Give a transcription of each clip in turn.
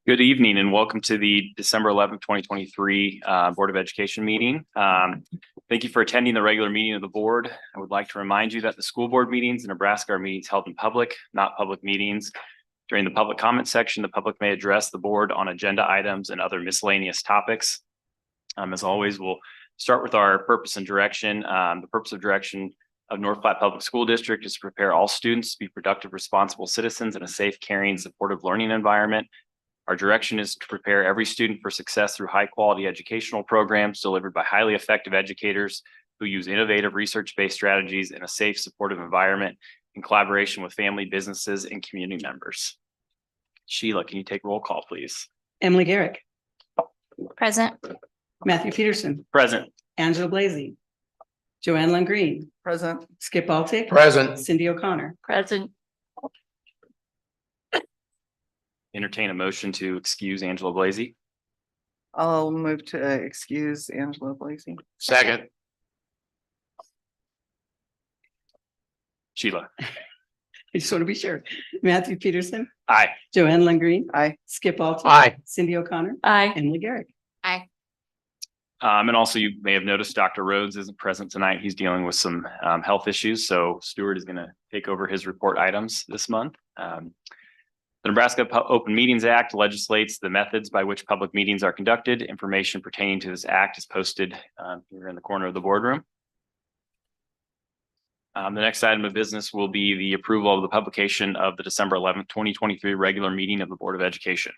Good evening and welcome to the December 11th, 2023 Board of Education meeting. Thank you for attending the regular meeting of the board. I would like to remind you that the school board meetings in Nebraska are meetings held in public, not public meetings. During the public comment section, the public may address the board on agenda items and other miscellaneous topics. As always, we'll start with our purpose and direction. The purpose of direction of North Platte Public School District is to prepare all students to be productive, responsible citizens in a safe, caring, supportive learning environment. Our direction is to prepare every student for success through high quality educational programs delivered by highly effective educators who use innovative research-based strategies in a safe, supportive environment in collaboration with family, businesses, and community members. Sheila, can you take roll call, please? Emily Garrick. Present. Matthew Peterson. Present. Angela Blazey. Joanne Lungreen. Present. Skip Altick. Present. Cindy O'Connor. Present. Entertain a motion to excuse Angela Blazey. I'll move to excuse Angela Blazey. Second. Sheila. I just want to be sure. Matthew Peterson. Aye. Joanne Lungreen. Aye. Skip Altick. Aye. Cindy O'Connor. Aye. Emily Garrick. Aye. And also you may have noticed Dr. Rhodes isn't present tonight. He's dealing with some health issues. So Stuart is going to take over his report items this month. The Nebraska Open Meetings Act legislates the methods by which public meetings are conducted. Information pertaining to this act is posted here in the corner of the boardroom. The next item of business will be the approval of the publication of the December 11th, 2023 regular meeting of the Board of Education.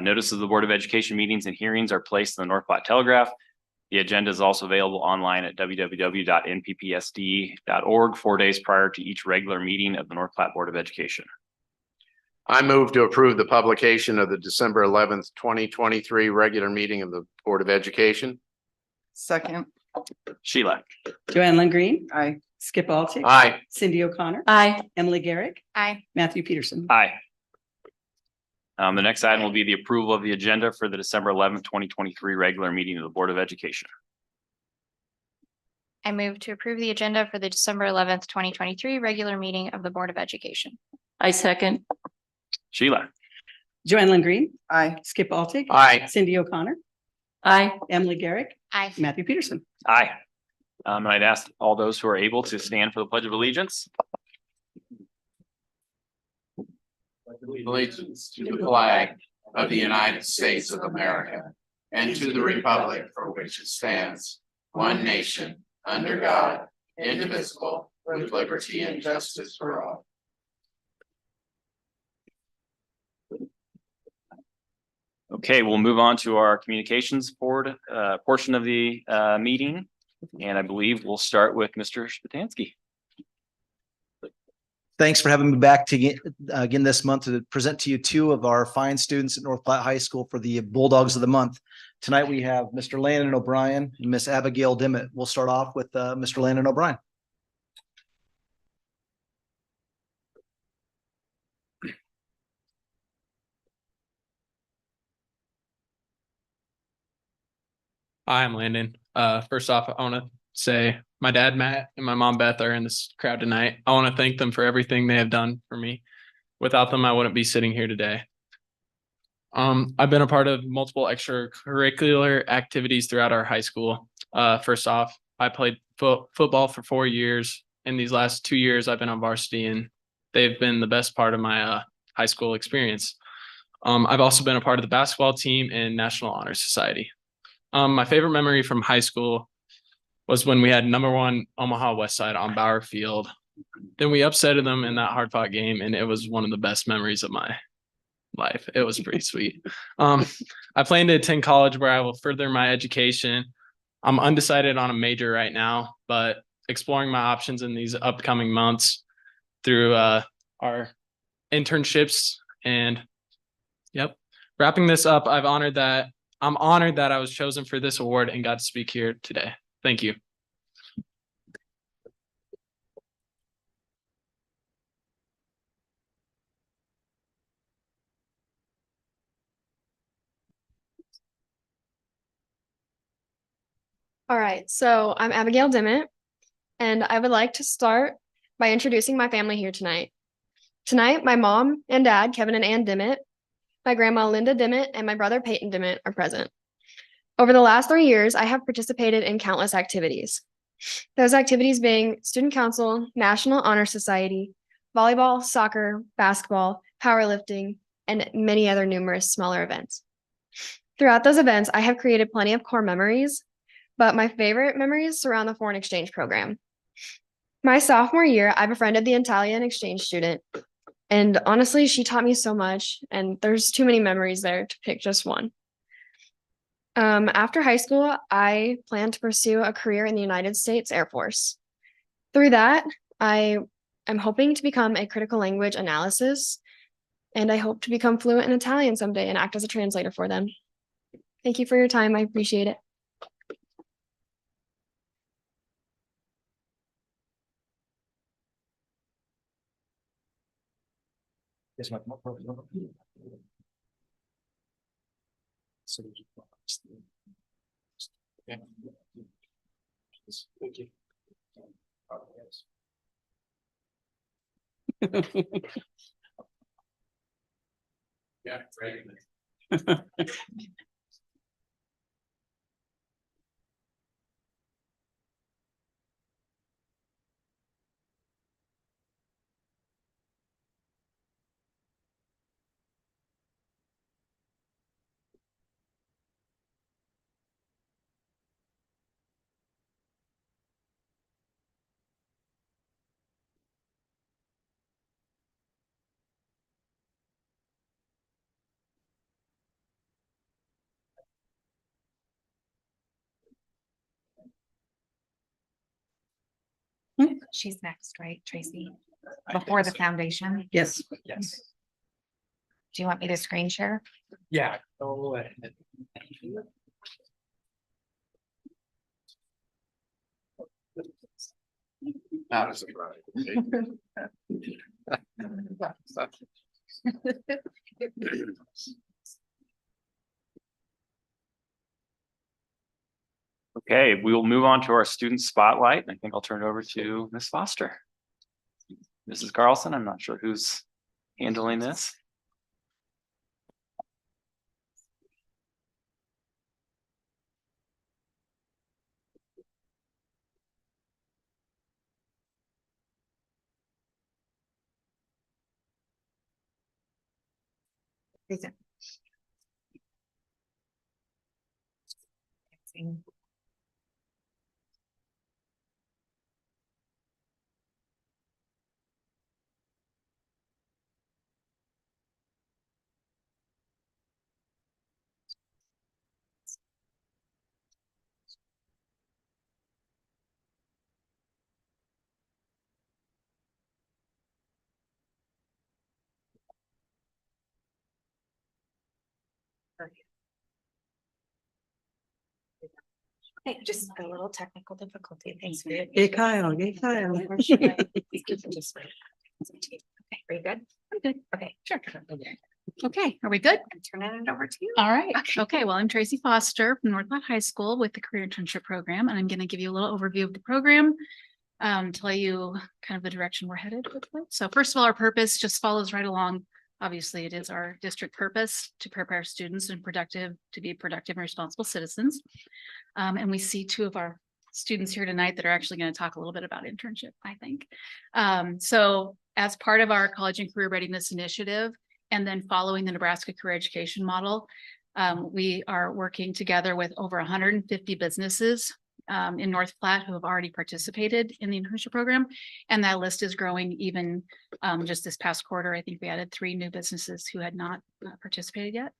Notice of the Board of Education meetings and hearings are placed in the North Platte Telegraph. The agenda is also available online at www.nppsd.org 4 days prior to each regular meeting of the North Platte Board of Education. I move to approve the publication of the December 11th, 2023 regular meeting of the Board of Education. Second. Sheila. Joanne Lungreen. Aye. Skip Altick. Aye. Cindy O'Connor. Aye. Emily Garrick. Aye. Matthew Peterson. Aye. The next item will be the approval of the agenda for the December 11th, 2023 regular meeting of the Board of Education. I move to approve the agenda for the December 11th, 2023 regular meeting of the Board of Education. I second. Sheila. Joanne Lungreen. Aye. Skip Altick. Aye. Cindy O'Connor. Aye. Emily Garrick. Aye. Matthew Peterson. Aye. And I'd ask all those who are able to stand for the Pledge of Allegiance. Allegiance to the flag of the United States of America and to the republic for which it stands, one nation, under God, indivisible, with liberty and justice for all. Okay, we'll move on to our communications board portion of the meeting. And I believe we'll start with Mr. Spatansky. Thanks for having me back to again this month to present to you two of our fine students at North Platte High School for the Bulldogs of the Month. Tonight we have Mr. Landon O'Brien and Miss Abigail Dimmitt. We'll start off with Mr. Landon O'Brien. Hi, I'm Landon. First off, I want to say my dad, Matt, and my mom, Beth, are in this crowd tonight. I want to thank them for everything they have done for me. Without them, I wouldn't be sitting here today. I've been a part of multiple extracurricular activities throughout our high school. First off, I played football for 4 years. In these last 2 years, I've been on varsity, and they've been the best part of my high school experience. I've also been a part of the basketball team and National Honor Society. My favorite memory from high school was when we had #1 Omaha West Side on Bauer Field. Then we upsetted them in that hard-fought game, and it was one of the best memories of my life. It was pretty sweet. I plan to attend college where I will further my education. I'm undecided on a major right now, but exploring my options in these upcoming months through our internships. And yep, wrapping this up, I'm honored that I was chosen for this award and got to speak here today. Thank you. All right, so I'm Abigail Dimmitt, and I would like to start by introducing my family here tonight. Tonight, my mom and dad, Kevin and Ann Dimmitt, my grandma Linda Dimmitt, and my brother Peyton Dimmitt are present. Over the last 3 years, I have participated in countless activities. Those activities being Student Council, National Honor Society, volleyball, soccer, basketball, powerlifting, and many other numerous smaller events. Throughout those events, I have created plenty of core memories, but my favorite memories surround the foreign exchange program. My sophomore year, I befriended the Italian exchange student, and honestly, she taught me so much, and there's too many memories there to pick just one. After high school, I plan to pursue a career in the United States Air Force. Through that, I am hoping to become a critical language analysis, and I hope to become fluent in Italian someday and act as a translator for them. Thank you for your time. I appreciate it. Yes, ma'am. Thank you. Yeah, right. She's next, right, Tracy? Before the foundation. Yes. Yes. Do you want me to screen share? Yeah. Go ahead. Not a surprise. Okay, we will move on to our student spotlight. I think I'll turn it over to Ms. Foster. Mrs. Carlson, I'm not sure who's handling this. Hey, just a little technical difficulty. Thanks for your. Hey, Kyle. Hey, Kyle. Okay, are you good? I'm good. Okay, sure. Okay, are we good? I'm turning it over to you. All right. Okay, well, I'm Tracy Foster from North Platte High School with the Career Internship Program, and I'm going to give you a little overview of the program, tell you kind of the direction we're headed with it. So first of all, our purpose just follows right along. Obviously, it is our district purpose to prepare students to be productive and responsible citizens. And we see two of our students here tonight that are actually going to talk a little bit about internship, I think. So as part of our college and career readiness initiative, and then following the Nebraska career education model, we are working together with over 150 businesses in North Platte who have already participated in the internship program. And that list is growing even just this past quarter. I think we added 3 new businesses who had not participated yet.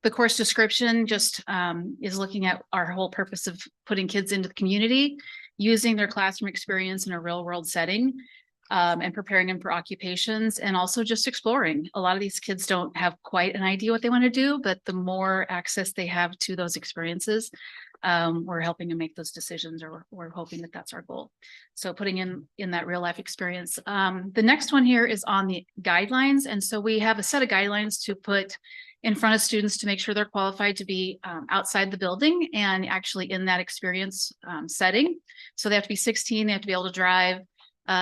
The course description just is looking at our whole purpose of putting kids into the community, using their classroom experience in a real world setting, and preparing them for occupations, and also just exploring. A lot of these kids don't have quite an idea what they want to do, but the more access they have to those experiences, we're helping them make those decisions, or we're hoping that that's our goal. So putting in that real life experience. The next one here is on the guidelines. And so we have a set of guidelines to put in front of students to make sure they're qualified to be outside the building and actually in that experience setting. So they have to be 16, they have to be able to drive.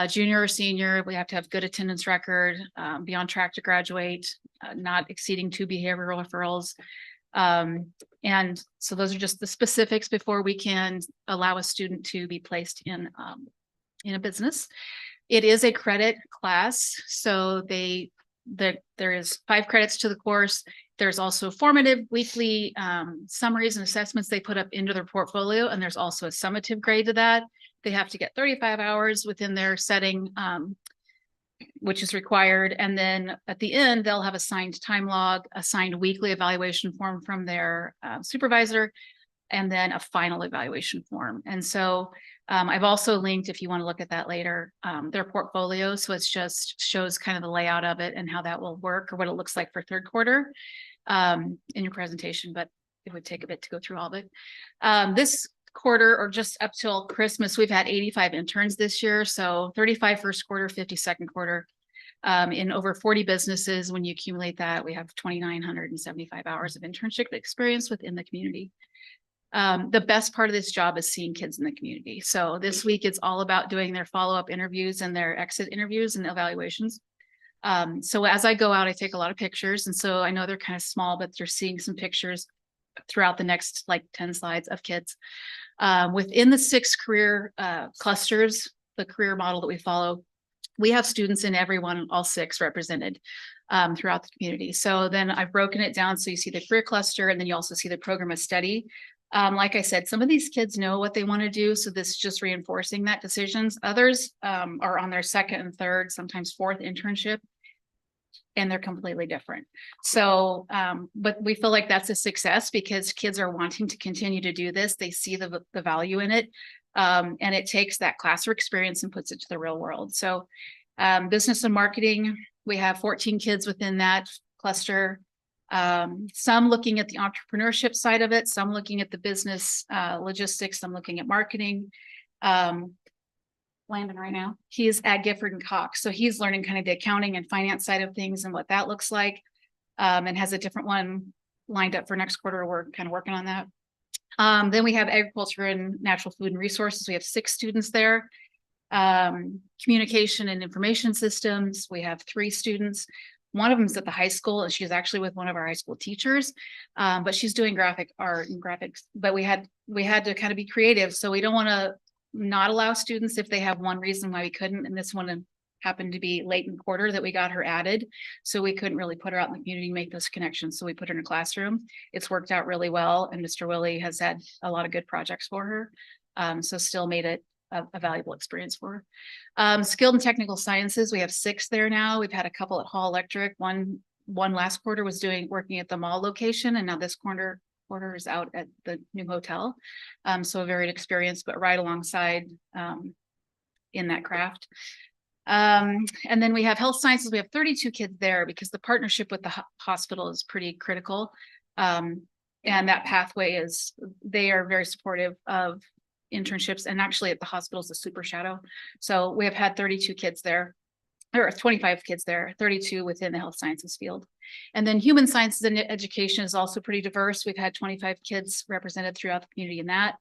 Junior or senior, we have to have good attendance record, be on track to graduate, not exceeding 2 behavioral referrals. And so those are just the specifics before we can allow a student to be placed in a business. It is a credit class, so there is 5 credits to the course. There's also formative weekly summaries and assessments they put up into their portfolio, and there's also a summative grade to that. They have to get 35 hours within their setting, which is required. And then at the end, they'll have a signed time log, a signed weekly evaluation form from their supervisor, and then a final evaluation form. And so I've also linked, if you want to look at that later, their portfolio. So it's just shows kind of the layout of it and how that will work, or what it looks like for third quarter in your presentation, but it would take a bit to go through all of it. This quarter, or just up till Christmas, we've had 85 interns this year. So 35 first quarter, 50 second quarter. In over 40 businesses. When you accumulate that, we have 2,975 hours of internship experience within the community. The best part of this job is seeing kids in the community. So this week it's all about doing their follow-up interviews and their exit interviews and evaluations. So as I go out, I take a lot of pictures. And so I know they're kind of small, but you're seeing some pictures throughout the next like 10 slides of kids. Within the 6 career clusters, the career model that we follow, we have students in every one, all 6 represented throughout the community. So then I've broken it down. So you see the career cluster, and then you also see the program of study. Like I said, some of these kids know what they want to do. So this is just reinforcing that decisions. Others are on their 2nd and 3rd, sometimes 4th internship, and they're completely different. So, but we feel like that's a success because kids are wanting to continue to do this. They see the value in it. And it takes that classroom experience and puts it to the real world. So business and marketing, we have 14 kids within that cluster. Some looking at the entrepreneurship side of it, some looking at the business logistics, some looking at marketing. Landon right now, he's at Gifford and Cox. So he's learning kind of the accounting and finance side of things and what that looks like, and has a different one lined up for next quarter. We're kind of working on that. Then we have agriculture and natural food and resources. We have 6 students there. Communication and information systems. We have 3 students. One of them is at the high school, and she's actually with one of our high school teachers, but she's doing graphic art and graphics. But we had to kind of be creative. So we don't want to not allow students if they have one reason why we couldn't. And this one happened to be late in the quarter that we got her added. So we couldn't really put her out in the community and make those connections. So we put her in a classroom. It's worked out really well. And Mr. Willie has had a lot of good projects for her. So still made it a valuable experience for her. Skilled and technical sciences, we have 6 there now. We've had a couple at Hall Electric. One last quarter was working at the mall location. And now this quarter is out at the new hotel. So a varied experience, but right alongside in that craft. And then we have health sciences. We have 32 kids there because the partnership with the hospital is pretty critical. And that pathway they are very supportive of internships, and actually at the hospital is a super shadow. So we have had 32 kids there, or 25 kids there, 32 within the health sciences field. And then human sciences and education is also pretty diverse. We've had 25 kids represented throughout the community in that,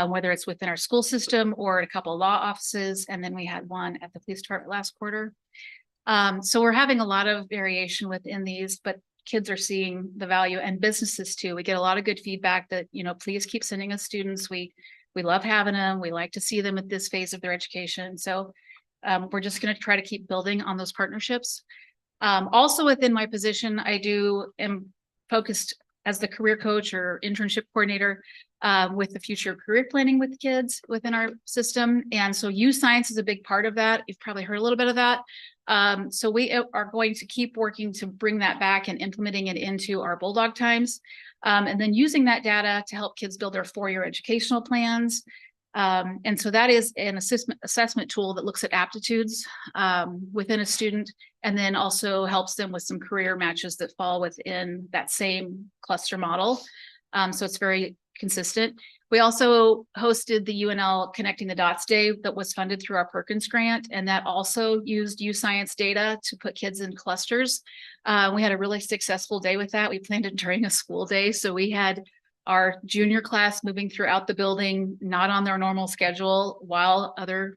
whether it's within our school system or at a couple of law offices. And then we had one at the police department last quarter. So we're having a lot of variation within these, but kids are seeing the value, and businesses too. We get a lot of good feedback that, please keep sending us students. We love having them. We like to see them at this phase of their education. So we're just going to try to keep building on those partnerships. Also within my position, I am focused as the career coach or internship coordinator with the future career planning with kids within our system. And so youth science is a big part of that. You've probably heard a little bit of that. So we are going to keep working to bring that back and implementing it into our Bulldog Times. And then using that data to help kids build their 4-year educational plans. And so that is an assessment tool that looks at aptitudes within a student, and then also helps them with some career matches that fall within that same cluster model. So it's very consistent. We also hosted the UNL Connecting the Dots Day that was funded through our Perkins grant, and that also used youth science data to put kids in clusters. We had a really successful day with that. We planned it during a school day. So we had our junior class moving throughout the building, not on their normal schedule, while other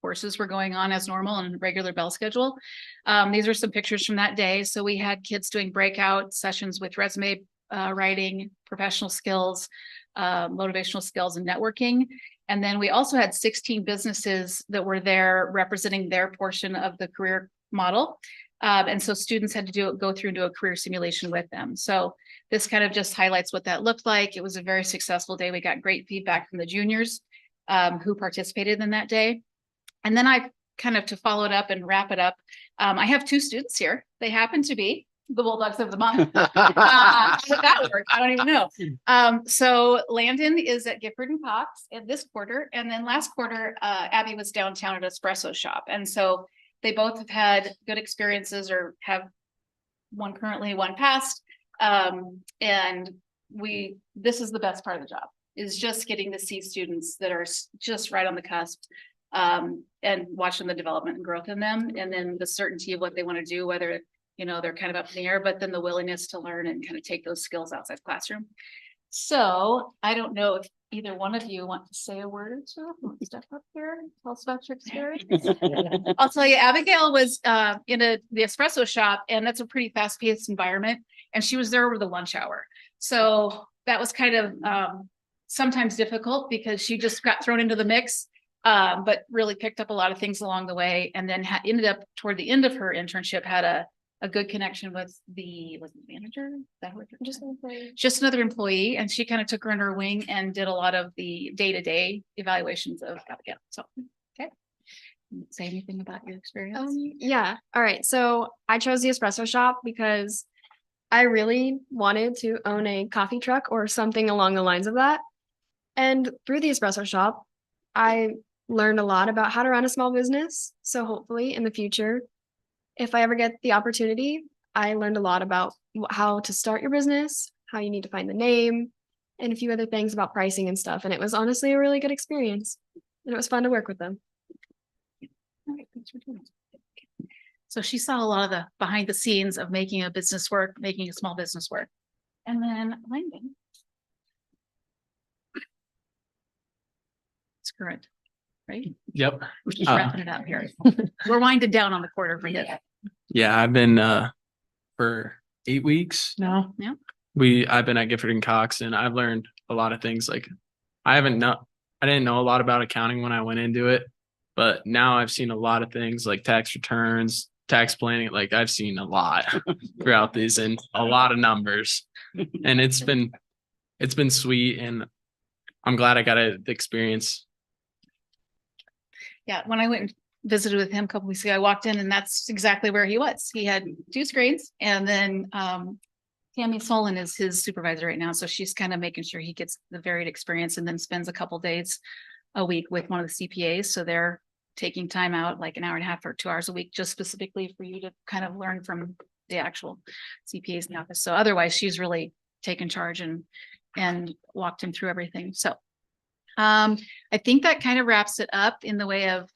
courses were going on as normal and regular bell schedule. These are some pictures from that day. So we had kids doing breakout sessions with resume writing, professional skills, motivational skills, and networking. And then we also had 16 businesses that were there representing their portion of the career model. And so students had to go through and do a career simulation with them. So this kind of just highlights what that looked like. It was a very successful day. We got great feedback from the juniors who participated in that day. And then I kind of, to follow it up and wrap it up, I have 2 students here. They happen to be the Bulldogs of the Month. How did that work? I don't even know. So Landon is at Gifford and Cox in this quarter. And then last quarter, Abby was downtown at Espresso Shop. And so they both have had good experiences, or have one currently, one past. And this is the best part of the job, is just getting to see students that are just right on the cusp, and watching the development and growth in them. And then the certainty of what they want to do, whether, you know, they're kind of up in the air, but then the willingness to learn and kind of take those skills outside the classroom. So I don't know if either one of you want to say a word or two. Want to step up here, tell us about your experience. I'll tell you, Abigail was in the Espresso Shop, and that's a pretty fast-paced environment. And she was there over the lunch hour. So that was kind of sometimes difficult, because she just got thrown into the mix, but really picked up a lot of things along the way. And then ended up toward the end of her internship, had a good connection with the manager. Is that what just another employee. And she kind of took her under her wing and did a lot of the day-to-day evaluations of Abigail. So, okay. Say anything about your experience? Yeah. All right. So I chose the Espresso Shop because I really wanted to own a coffee truck or something along the lines of that. And through the Espresso Shop, I learned a lot about how to run a small business. So hopefully in the future, if I ever get the opportunity, I learned a lot about how to start your business, how you need to find the name, and a few other things about pricing and stuff. And it was honestly a really good experience. And it was fun to work with them. All right, thanks for doing it. So she saw a lot of the behind the scenes of making a business work, making a small business work. And then Langdon. It's current, right? Yep. We're just wrapping it up here. We're winding down on the quarter for you. Yeah, I've been for 8 weeks now. Yeah. I've been at Gifford and Cox, and I've learned a lot of things. Like I didn't know a lot about accounting when I went into it, but now I've seen a lot of things like tax returns, tax planning. Like I've seen a lot throughout these, and a lot of numbers, and it's been sweet, and I'm glad I got the experience. Yeah, when I went and visited with him a couple weeks ago, I walked in and that's exactly where he was. He had 2 screens, and then Tammy Solon is his supervisor right now. So she's kind of making sure he gets the varied experience, and then spends a couple days a week with one of the CPAs. So they're taking time out, like an hour and a half or 2 hours a week, just specifically for you to kind of learn from the actual CPAs in the office. So otherwise she's really taken charge and walked him through everything. So I think that kind of wraps it up in the way of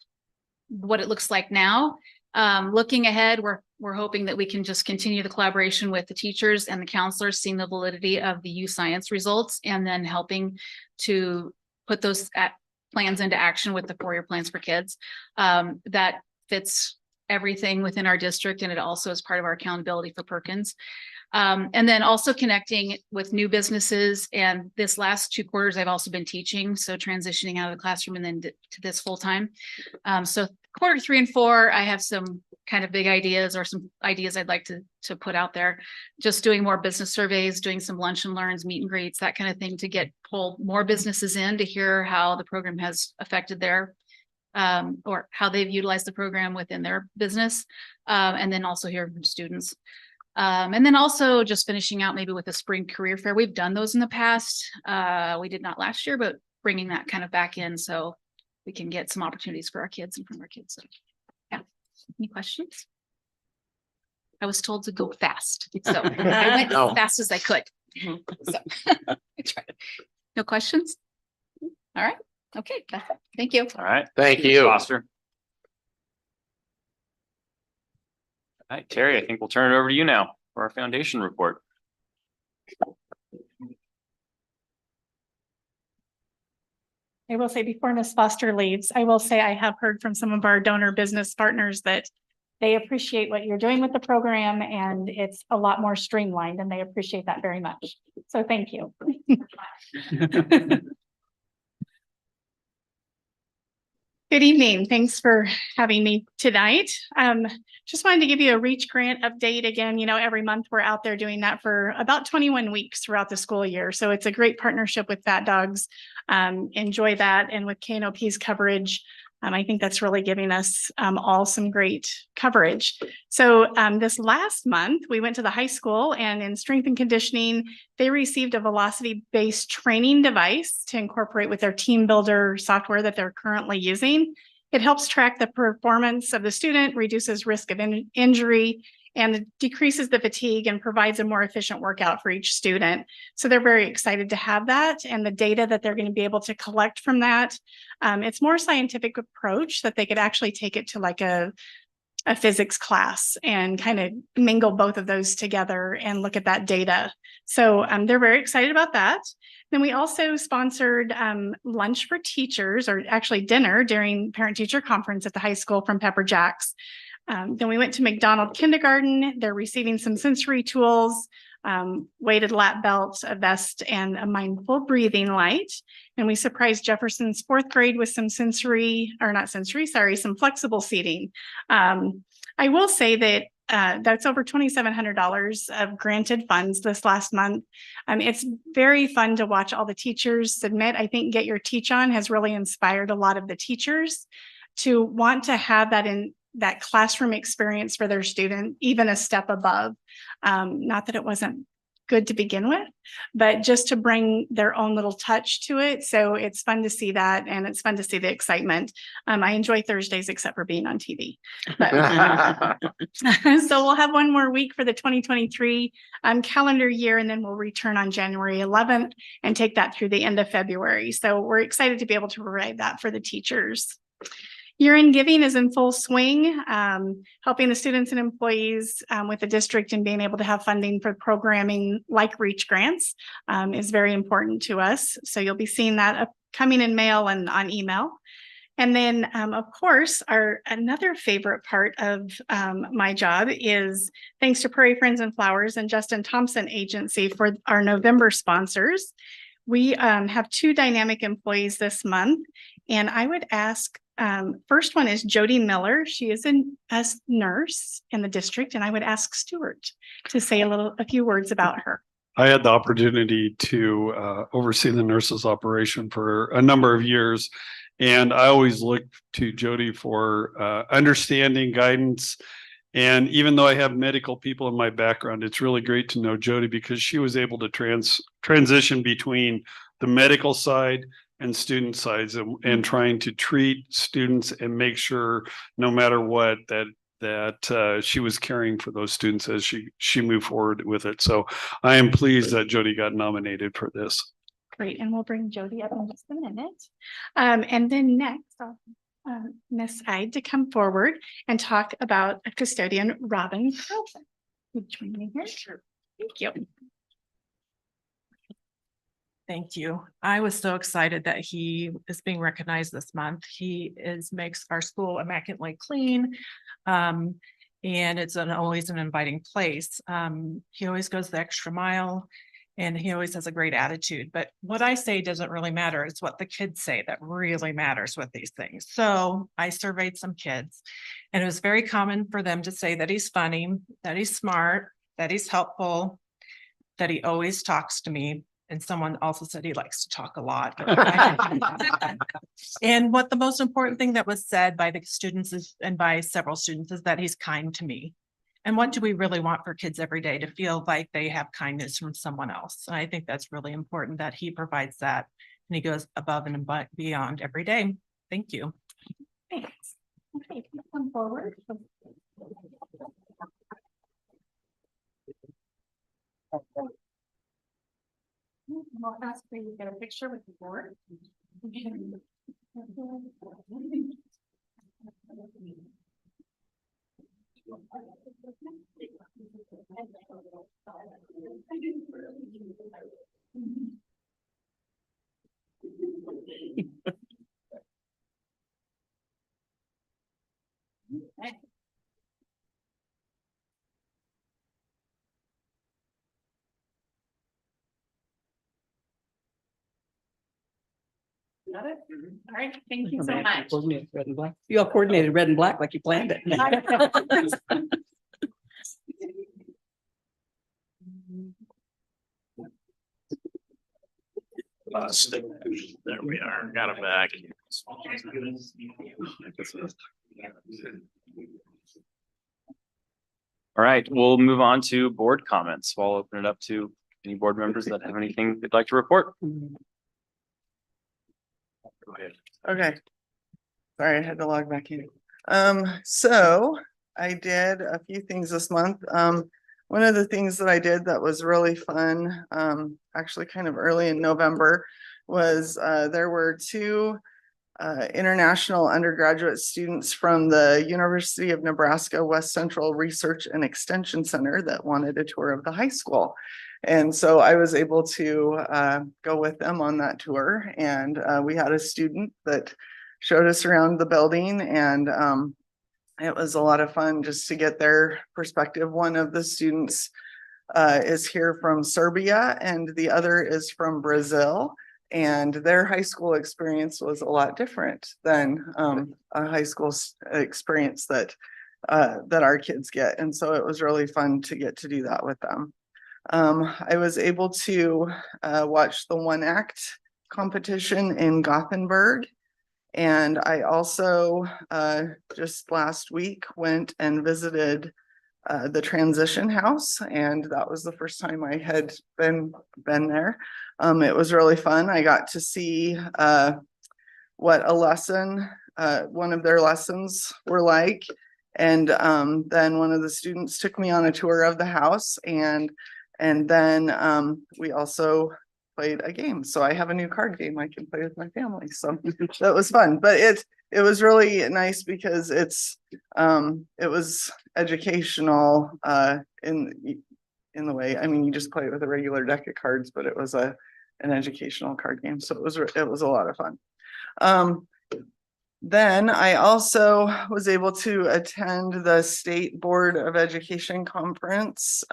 what it looks like now. Looking ahead, we're hoping that we can just continue the collaboration with the teachers and the counselors, seeing the validity of the U-Science results, and then helping to put those plans into action with the 4-year plans for kids. That fits everything within our district, and it also is part of our accountability for Perkins. And then also connecting with new businesses. And this last 2 quarters, I've also been teaching. So transitioning out of the classroom and then to this full time. So quarter 3 and 4, I have some kind of big ideas, or some ideas I'd like to put out there. Just doing more business surveys, doing some lunch and learns, meet and greets, that kind of thing, to pull more businesses in to hear how the program has affected their or how they've utilized the program within their business. And then also hear from students. And then also just finishing out maybe with a spring career fair. We've done those in the past. We did not last year, but bringing that kind of back in so we can get some opportunities for our kids and from our kids. So, yeah. Any questions? I was told to go fast, so I went as fast as I could. So I tried. No questions? All right. Okay. That's it. Thank you. All right. Thank you. Foster. All right, Terry, I think we'll turn it over to you now for our foundation report. I will say before Ms. Foster leaves, I will say I have heard from some of our donor business partners that they appreciate what you're doing with the program and it's a lot more streamlined and they appreciate that very much. So thank you. Good evening. Thanks for having me tonight. Just wanted to give you a REACH grant update again. You know, every month we're out there doing that for about 21 weeks throughout the school year. So it's a great partnership with Fat Dogs. Enjoy that. And with KNOP's coverage, I think that's really giving us all some great coverage. So this last month, we went to the high school and in strength and conditioning, they received a velocity-based training device to incorporate with their team builder software that they're currently using. It helps track the performance of the student, reduces risk of injury, and decreases the fatigue and provides a more efficient workout for each student. So they're very excited to have that and the data that they're going to be able to collect from that. It's more scientific approach that they could actually take it to like a physics class and kind of mingle both of those together and look at that data. So they're very excited about that. Then we also sponsored lunch for teachers, or actually dinner during parent-teacher conference at the high school from Pepper Jacks. Then we went to McDonald Kindergarten. They're receiving some sensory tools, weighted lap belts, a vest, and a mindful breathing light. And we surprised Jefferson's 4th grade with some some flexible seating. I will say that that's over $2,700 of granted funds this last month. It's very fun to watch all the teachers submit. I think Get Your Teach On has really inspired a lot of the teachers to want to have that in that classroom experience for their student, even a step above. Not that it wasn't good to begin with, but just to bring their own little touch to it. So it's fun to see that, and it's fun to see the excitement. I enjoy Thursdays except for being on TV. But, so we'll have one more week for the 2023 calendar year, and then we'll return on January 11th and take that through the end of February. So we're excited to be able to provide that for the teachers. Year-end giving is in full swing, helping the students and employees with the district and being able to have funding for programming like REACH grants is very important to us. So you'll be seeing that coming in mail and on email. And then, of course, another favorite part of my job is thanks to Prairie Friends and Flowers and Justin Thompson Agency for our November sponsors. We have 2 dynamic employees this month, and I would ask, first one is Jody Miller. She is a nurse in the district, and I would ask Stuart to say a few words about her. I had the opportunity to oversee the nurses operation for a number of years, and I always look to Jody for understanding, guidance. And even though I have medical people in my background, it's really great to know Jody because she was able to transition between the medical side and student sides and trying to treat students and make sure no matter what that she was caring for those students as she moved forward with it. So I am pleased that Jody got nominated for this. Great, and we'll bring Jody up in just a minute. And then next, I'll Miss Hyde to come forward and talk about a custodian, Robin Carlson. Will you join me here? Sure. Thank you. Thank you. I was so excited that he is being recognized this month. He makes our school immaculately clean. And it's always an inviting place. He always goes the extra mile and he always has a great attitude. But what I say doesn't really matter. It's what the kids say that really matters with these things. So I surveyed some kids, and it was very common for them to say that he's funny, that he's smart, that he's helpful, that he always talks to me. And someone also said he likes to talk a lot. And what the most important thing that was said by the students and by several students is that he's kind to me. And what do we really want for kids every day? To feel like they have kindness from someone else. And I think that's really important that he provides that. And he goes above and beyond every day. Thank you. Thanks. Okay, come forward. I'll ask for you to get a picture with the board. Got it? All right, thank you so much. Coordinated red and black. You all coordinated red and black like you planned it. There we are. Got him back. All right, we'll move on to board comments. So I'll open it up to any board members that have anything they'd like to report. Go ahead. Okay. Sorry, I had to log back in. So I did a few things this month. One of the things that I did that was really fun, actually kind of early in November, was there were two international undergraduate students from the University of Nebraska West Central Research and Extension Center that wanted a tour of the high school. And so I was able to go with them on that tour, and we had a student that showed us around the building, and it was a lot of fun just to get their perspective. One of the students is here from Serbia and the other is from Brazil, and their high school experience was a lot different than a high school experience that our kids get. And so it was really fun to get to do that with them. I was able to watch the one act competition in Gothenburg. And I also just last week went and visited the transition house, and that was the first time I had been there. It was really fun. I got to see what a lesson, one of their lessons were like. And then one of the students took me on a tour of the house, and then we also played a game. So I have a new card game I can play with my family. So that was fun, but it was really nice because it was educational in the way. I mean, you just play it with a regular deck of cards, but it was an educational card game. So it was a lot of fun. Then I also was able to attend the State Board of Education conference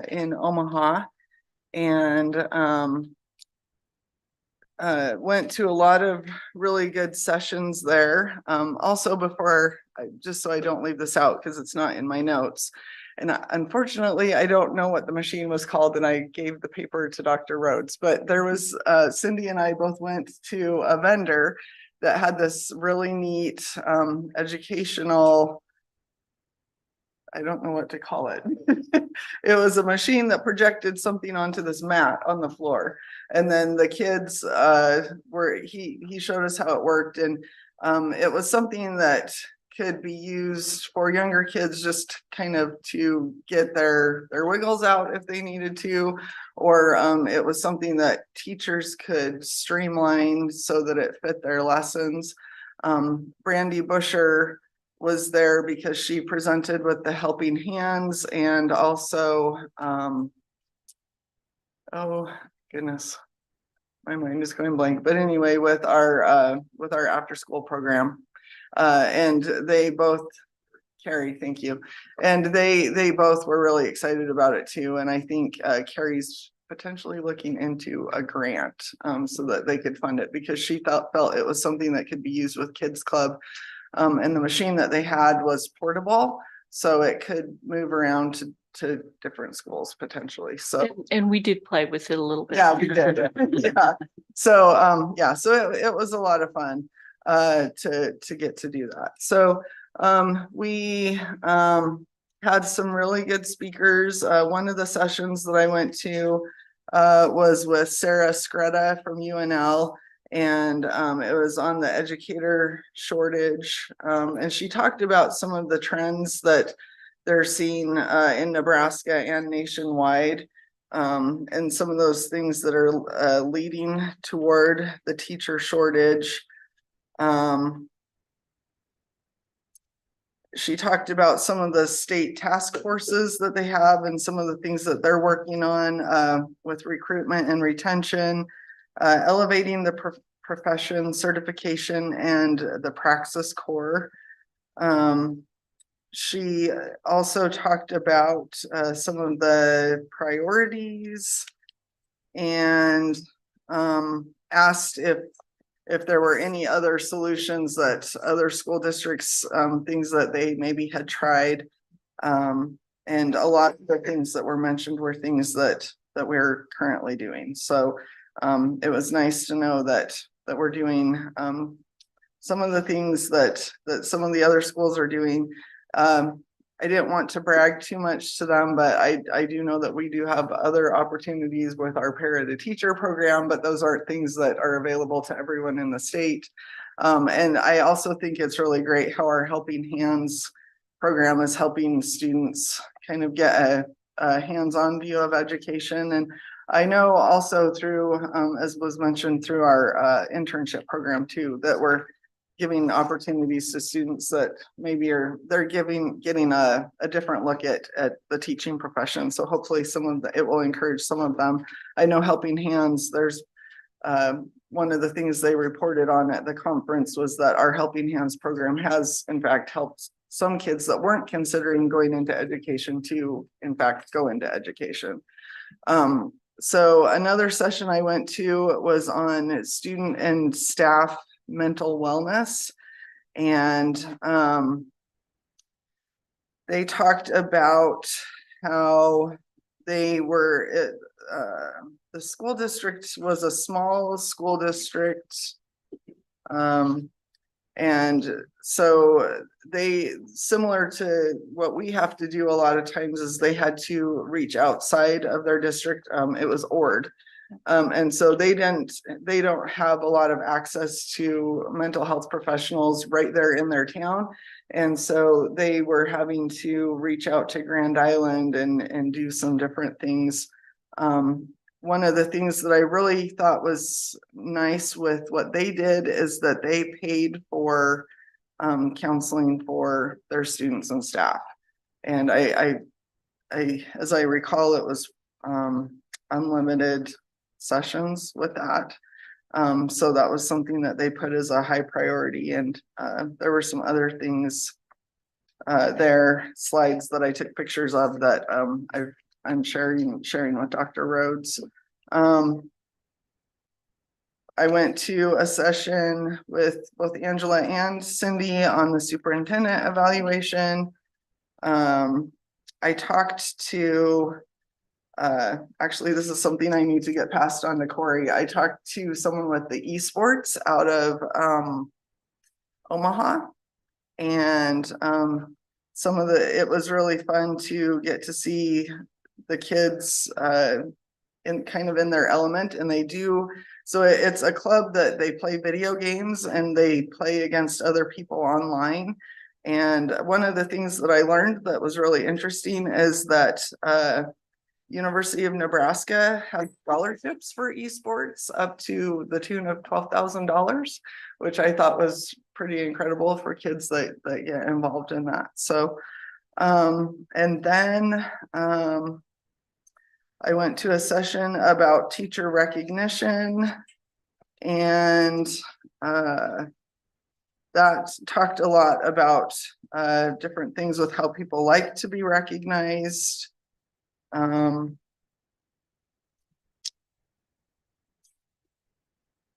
in Omaha, and went to a lot of really good sessions there. Also just so I don't leave this out because it's not in my notes. And unfortunately, I don't know what the machine was called, and I gave the paper to Dr. Rhodes, but there was, Cindy and I both went to a vendor that had this really neat educational, I don't know what to call it. It was a machine that projected something onto this mat on the floor. And then the kids he showed us how it worked. And it was something that could be used for younger kids, just kind of to get their wiggles out if they needed to, or it was something that teachers could streamline so that it fit their lessons. Brandy Busher was there because she presented with the Helping Hands, and also oh goodness, my mind is going blank, but anyway, with our after school program, and they both, Carrie, thank you, and they both were really excited about it too. And I think Carrie's potentially looking into a grant so that they could fund it, because she felt it was something that could be used with Kids Club. And the machine that they had was portable, so it could move around to different schools potentially. So And we did play with it a little bit. yeah, we did. Yeah. So so it was a lot of fun to get to do that. So we had some really good speakers. One of the sessions that I went to was with Sarah Scretta from UNL. And it was on the educator shortage. And she talked about some of the trends that they're seeing in Nebraska and nationwide. And some of those things that are leading toward the teacher shortage. She talked about some of the state task forces that they have and some of the things that they're working on with recruitment and retention. Elevating the profession certification and the Praxis Core. She also talked about some of the priorities and asked if there were any other solutions that other school districts, things that they maybe had tried. And a lot of the things that were mentioned were things that we're currently doing. So it was nice to know that we're doing some of the things that some of the other schools are doing. I didn't want to brag too much to them, but I do know that we do have other opportunities with our Para to Teacher program, but those aren't things that are available to everyone in the state. And I also think it's really great how our Helping Hands program is helping students kind of get a hands-on view of education. And I know also through, as was mentioned, through our internship program too, that we're giving opportunities to students that maybe getting a different look at the teaching profession. So hopefully it will encourage some of them. I know Helping Hands, there's one of the things they reported on at the conference was that our Helping Hands program has in fact helped some kids that weren't considering going into education to in fact go into education. So another session I went to was on student and staff mental wellness, and they talked about how they were the school district was a small school district, and so they, similar to what we have to do a lot of times, is they had to reach outside of their district. It was Ord. And so they don't have a lot of access to mental health professionals right there in their town. And so they were having to reach out to Grand Island and do some different things. One of the things that I really thought was nice with what they did is that they paid for counseling for their students and staff. And I as I recall, it was unlimited sessions with that. So that was something that they put as a high priority. And there were some other things there, slides that I took pictures of that I'm sharing with Dr. Rhodes. I went to a session with both Angela and Cindy on the superintendent evaluation. I talked to actually, this is something I need to get passed on to Corey. I talked to someone with the esports out of Omaha, and it was really fun to get to see the kids in their element, and they do. So it's a club that they play video games and they play against other people online. And one of the things that I learned that was really interesting is that University of Nebraska has scholarships for esports up to the tune of $12,000, which I thought was pretty incredible for kids that get involved in that. So, and then I went to a session about teacher recognition, and that talked a lot about different things with how people like to be recognized. And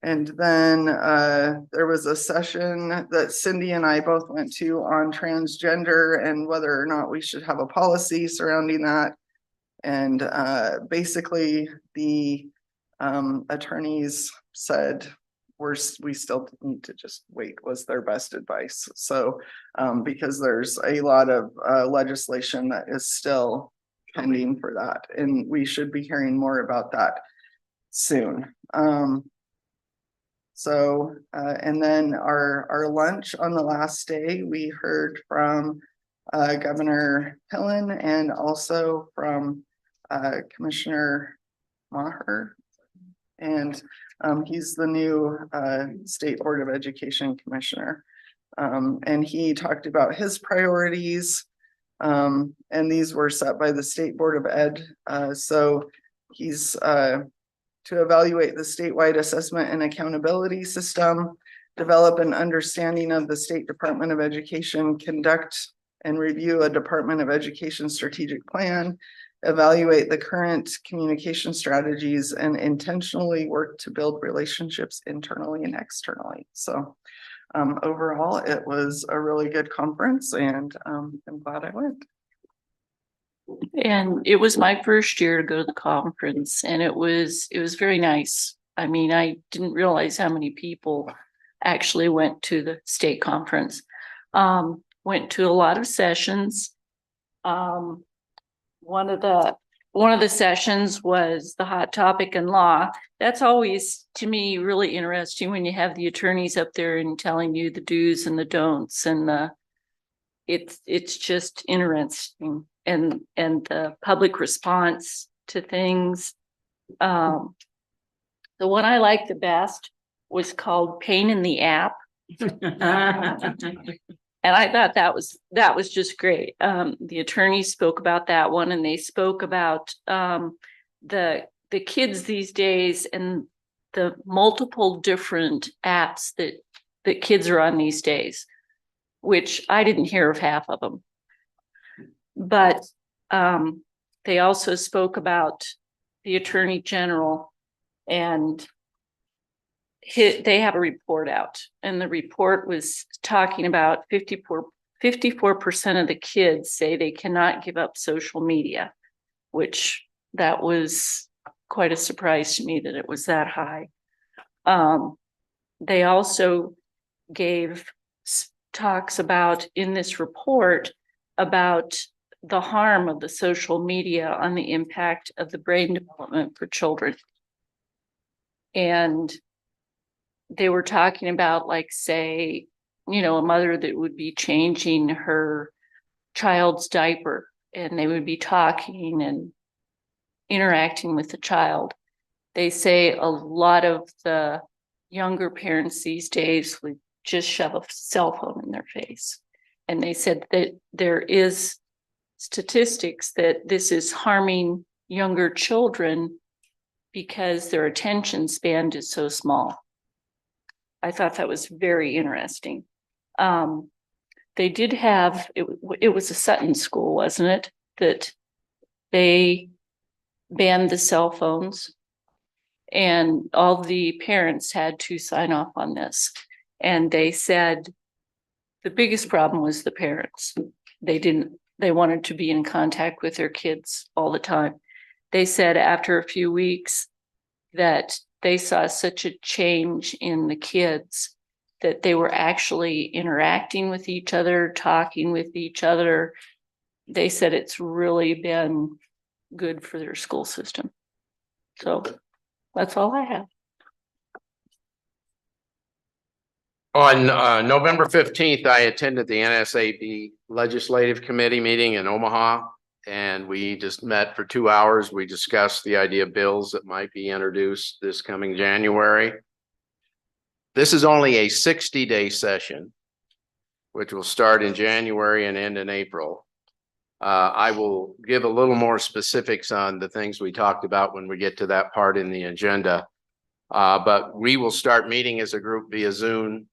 then there was a session that Cindy and I both went to on transgender and whether or not we should have a policy surrounding that. And basically the attorneys said we still need to just wait, was their best advice. So because there's a lot of legislation that is still pending for that, and we should be hearing more about that soon. And then our lunch on the last day, we heard from Governor Pillen and also from Commissioner Maher, and he's the new State Board of Education Commissioner. And he talked about his priorities, and these were set by the State Board of Ed. So he's to evaluate the statewide assessment and accountability system, develop an understanding of the State Department of Education, conduct and review a Department of Education strategic plan, evaluate the current communication strategies, and intentionally work to build relationships internally and externally. So overall, it was a really good conference, and I'm glad I went. And it was my first year to go to the conference, and it was very nice. I mean, I didn't realize how many people actually went to the state conference. Went to a lot of sessions. One of the sessions was the hot topic in law. That's always, to me, really interesting when you have the attorneys up there and telling you the do's and the don'ts, and it's just interesting. And the public response to things. The one I liked the best was called Pain in the App. And I thought that was just great. The attorneys spoke about that one, and they spoke about the kids these days and the multiple different apps that kids are on these days, which I didn't hear of half of them. But they also spoke about the Attorney General, and they have a report out, and the report was talking about 54% of the kids say they cannot give up social media, which that was quite a surprise to me that it was that high. They also gave talks about in this report about the harm of the social media on the impact of the brain development for children. And they were talking about, like, say, you know, a mother that would be changing her child's diaper, and they would be talking and interacting with the child. They say a lot of the younger parents these days would just shove a cell phone in their face. And they said that there is statistics that this is harming younger children because their attention span is so small. I thought that was very interesting. They did have, it was a Sutton school, wasn't it? That they banned the cell phones, and all the parents had to sign off on this. And they said the biggest problem was the parents. They wanted to be in contact with their kids all the time. They said after a few weeks that they saw such a change in the kids that they were actually interacting with each other, talking with each other. They said it's really been good for their school system. So that's all I have. On November 15th, I attended the NSAB Legislative Committee meeting in Omaha, and we just met for 2 hours. We discussed the idea of bills that might be introduced this coming January. This is only a 60-day session, which will start in January and end in April. I will give a little more specifics on the things we talked about when we get to that part in the agenda. But we will start meeting as a group via Zoom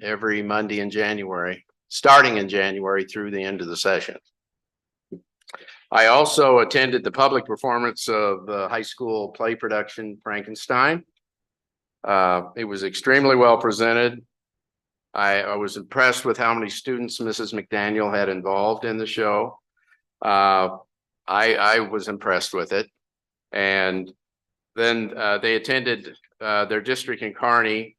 every Monday in January, starting in January through the end of the session. I also attended the public performance of the high school play production Frankenstein. It was extremely well presented. I was impressed with how many students Mrs. McDaniel had involved in the show. I was impressed with it. And then they attended their district in Kearney.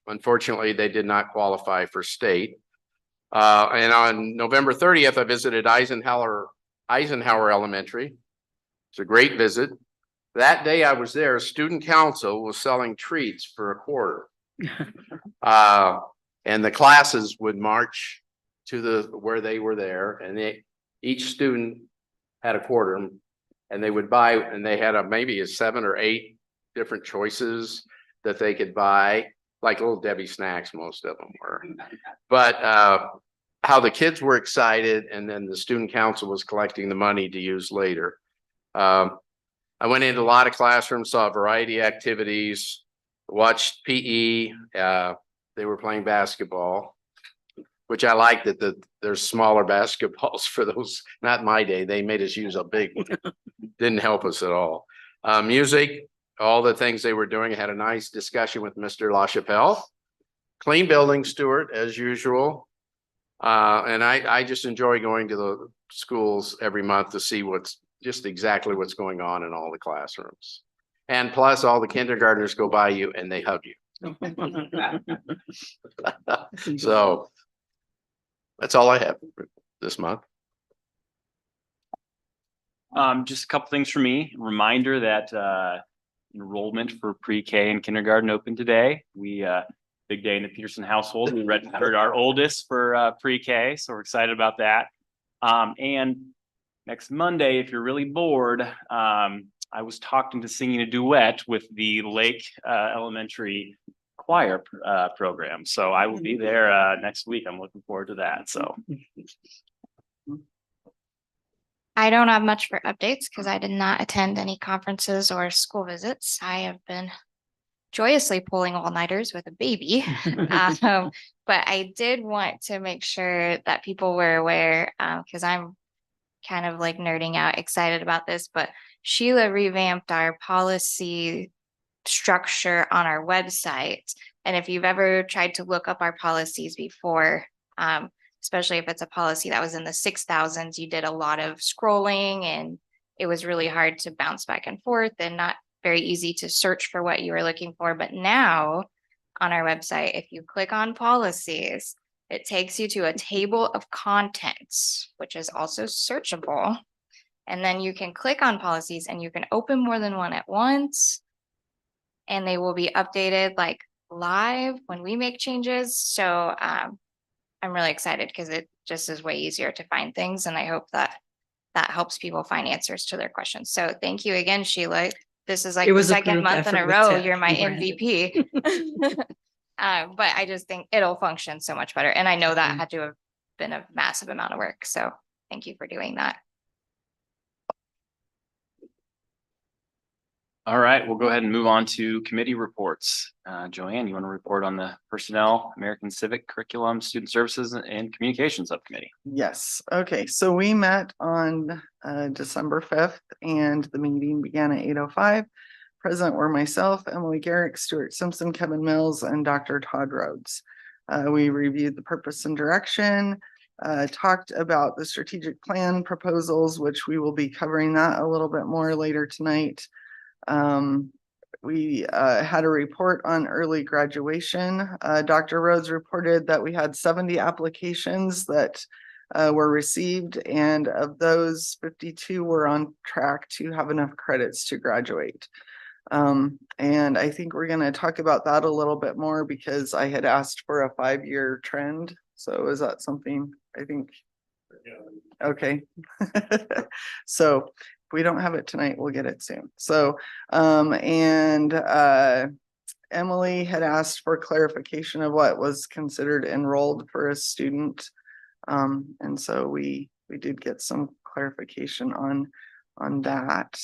Unfortunately, they did not qualify for state. And on November 30th, I visited Eisenhower Elementary. It's a great visit. That day I was there, student council was selling treats for $0.25. And the classes would march to where they were there, and each student had $0.25, and they would buy, and they had maybe 7 or 8 different choices that they could buy, like Little Debbie snacks, most of them were. But how the kids were excited, and then the student council was collecting the money to use later. I went into a lot of classrooms, saw a variety of activities, watched PE. They were playing basketball, which I like that there's smaller basketballs for those. Not in my day. They made us use a big one. Didn't help us at all. Music, all the things they were doing. I had a nice discussion with Mr. LaChapelle. Clean building, Stuart, as usual. And I just enjoy going to the schools every month to see what's going on in all the classrooms. And plus all the kindergartners go by you and they hug you. So that's all I have this month. Just a couple things for me. Reminder that enrollment for pre-K and kindergarten opened today. We big day in the Peterson household. We registered our oldest for pre-K, so we're excited about that. And next Monday, if you're really bored, I was talking to singing a duet with the Lake Elementary choir program. So I will be there next week. I'm looking forward to that. So I don't have much for updates because I did not attend any conferences or school visits. I have been joyously pulling all-nighters with a baby. But I did want to make sure that people were aware, because I'm kind of like nerding out, excited about this, but Sheila revamped our policy structure on our website. And if you've ever tried to look up our policies before, especially if it's a policy that was in the 6,000s, you did a lot of scrolling and it was really hard to bounce back and forth and not very easy to search for what you were looking for. But now on our website, if you click on policies, it takes you to a table of contents, which is also searchable. And then you can click on policies and you can open more than one at once. And they will be updated like live when we make changes. So I'm really excited because it just is way easier to find things. And I hope that that helps people find answers to their questions. So thank you again, Sheila. This is like It the was a second group month in a effort with row. Ted You're my and Brandon. MVP. But I just think it'll function so much better. And I know that had to have been a massive amount of work. So thank you for doing that. all right, we'll go ahead and move on to committee reports. Joanne, you want to report on the Personnel, American Civic Curriculum, Student Services and Communications Subcommittee? Yes, okay, so we met on December 5th and the meeting began at 8:05. Present were myself, Emily Garrick, Stuart Simpson, Kevin Mills, and Dr. Todd Rhodes. We reviewed the purpose and direction, talked about the strategic plan proposals, which we will be covering that a little bit more later tonight. We had a report on early graduation. Dr. Rhodes reported that we had 70 applications that were received, and of those 52 were on track to have enough credits to graduate. And I think we're going to talk about that a little bit more because I had asked for a 5-year trend. So is that something I think? Okay. So if we don't have it tonight, we'll get it soon. So, Emily had asked for clarification of what was considered enrolled for a student. And so we did get some clarification on that.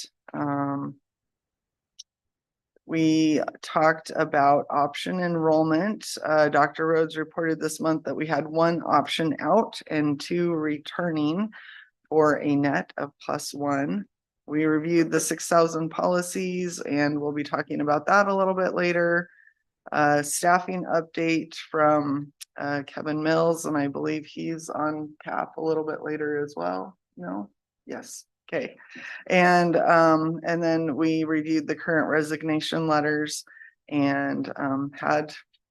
We talked about option enrollment. Dr. Rhodes reported this month that we had 1 option out and 2 returning for a net of +1. We reviewed the 6,000 policies and we'll be talking about that a little bit later. Staffing update from Kevin Mills, and I believe he's on tap a little bit later as well. No? Yes. Okay. And then we reviewed the current resignation letters and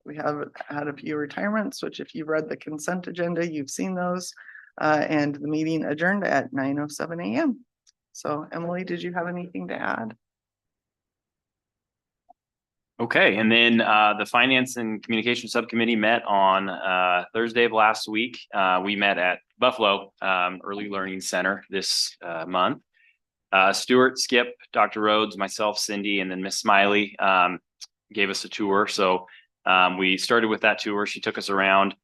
we have had a few retirements, which if you've read the consent agenda, you've seen those. And the meeting adjourned at 9:07 a.m. So Emily, did you have anything to add? Okay, and then the Finance and Communication Subcommittee met on Thursday of last week. We met at Buffalo Early Learning Center this month. Stuart, Skip, Dr. Rhodes, myself, Cindy, and then Miss Smiley gave us a tour. So we started with that tour. She took us around,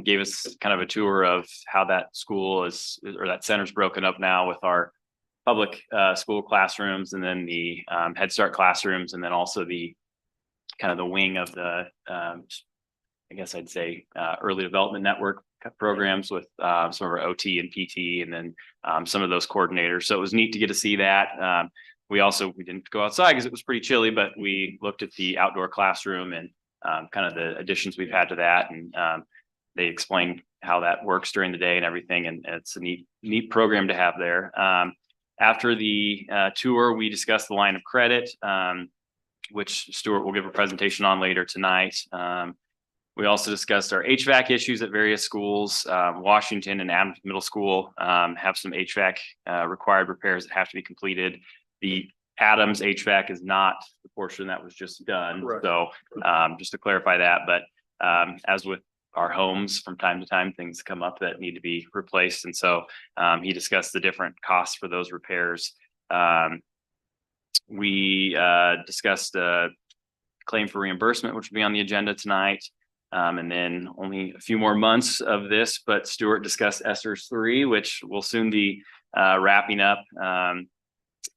gave us kind of a tour of how that school is, or that center's broken up now with our public school classrooms, and then the Head Start classrooms, and then also the kind of the wing of the I guess I'd say early development network programs with some of our OT and PT, and then some of those coordinators. So it was neat to get to see that. We didn't go outside because it was pretty chilly, but we looked at the outdoor classroom and kind of the additions we've had to that, and they explained how that works during the day and everything. And it's a neat program to have there. After the tour, we discussed the line of credit, which Stuart will give a presentation on later tonight. We also discussed our HVAC issues at various schools. Washington and Adams Middle School have some HVAC required repairs that have to be completed. The Adams HVAC is not the portion that was just done. Right. So just to clarify that, but as with our homes, from time to time, things come up that need to be replaced. And so he discussed the different costs for those repairs. We discussed a claim for reimbursement, which will be on the agenda tonight. And then only a few more months of this, but Stuart discussed ESSER 3, which will soon be wrapping up.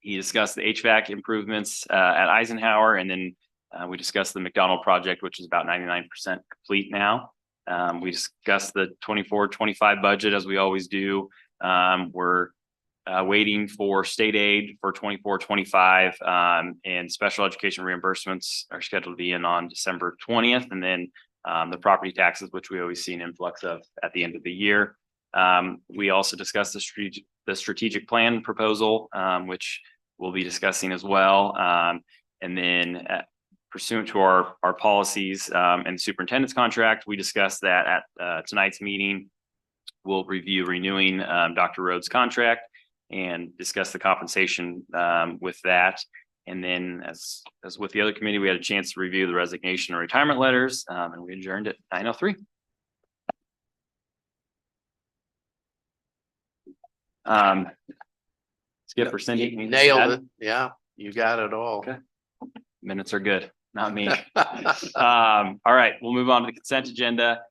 He discussed the HVAC improvements at Eisenhower, and then we discussed the McDonald project, which is about 99% complete now. We discussed the 24-25 budget, as we always do. We're waiting for state aid for 24-25, and special education reimbursements are scheduled to be in on December 20th. And then the property taxes, which we always see an influx of at the end of the year. We also discussed the strategic plan proposal, which we'll be discussing as well. And then pursuant to our policies and superintendent's contract, we discussed that at tonight's meeting. We'll review renewing Dr. Rhodes' contract and discuss the compensation with that. And then as with the other committee, we had a chance to review the resignation and retirement letters, and we adjourned at 9:03. Skip or Cindy? You nailed it. Yeah, you got it all. Okay. Minutes are good, not me. All right, we'll move on to the consent agenda.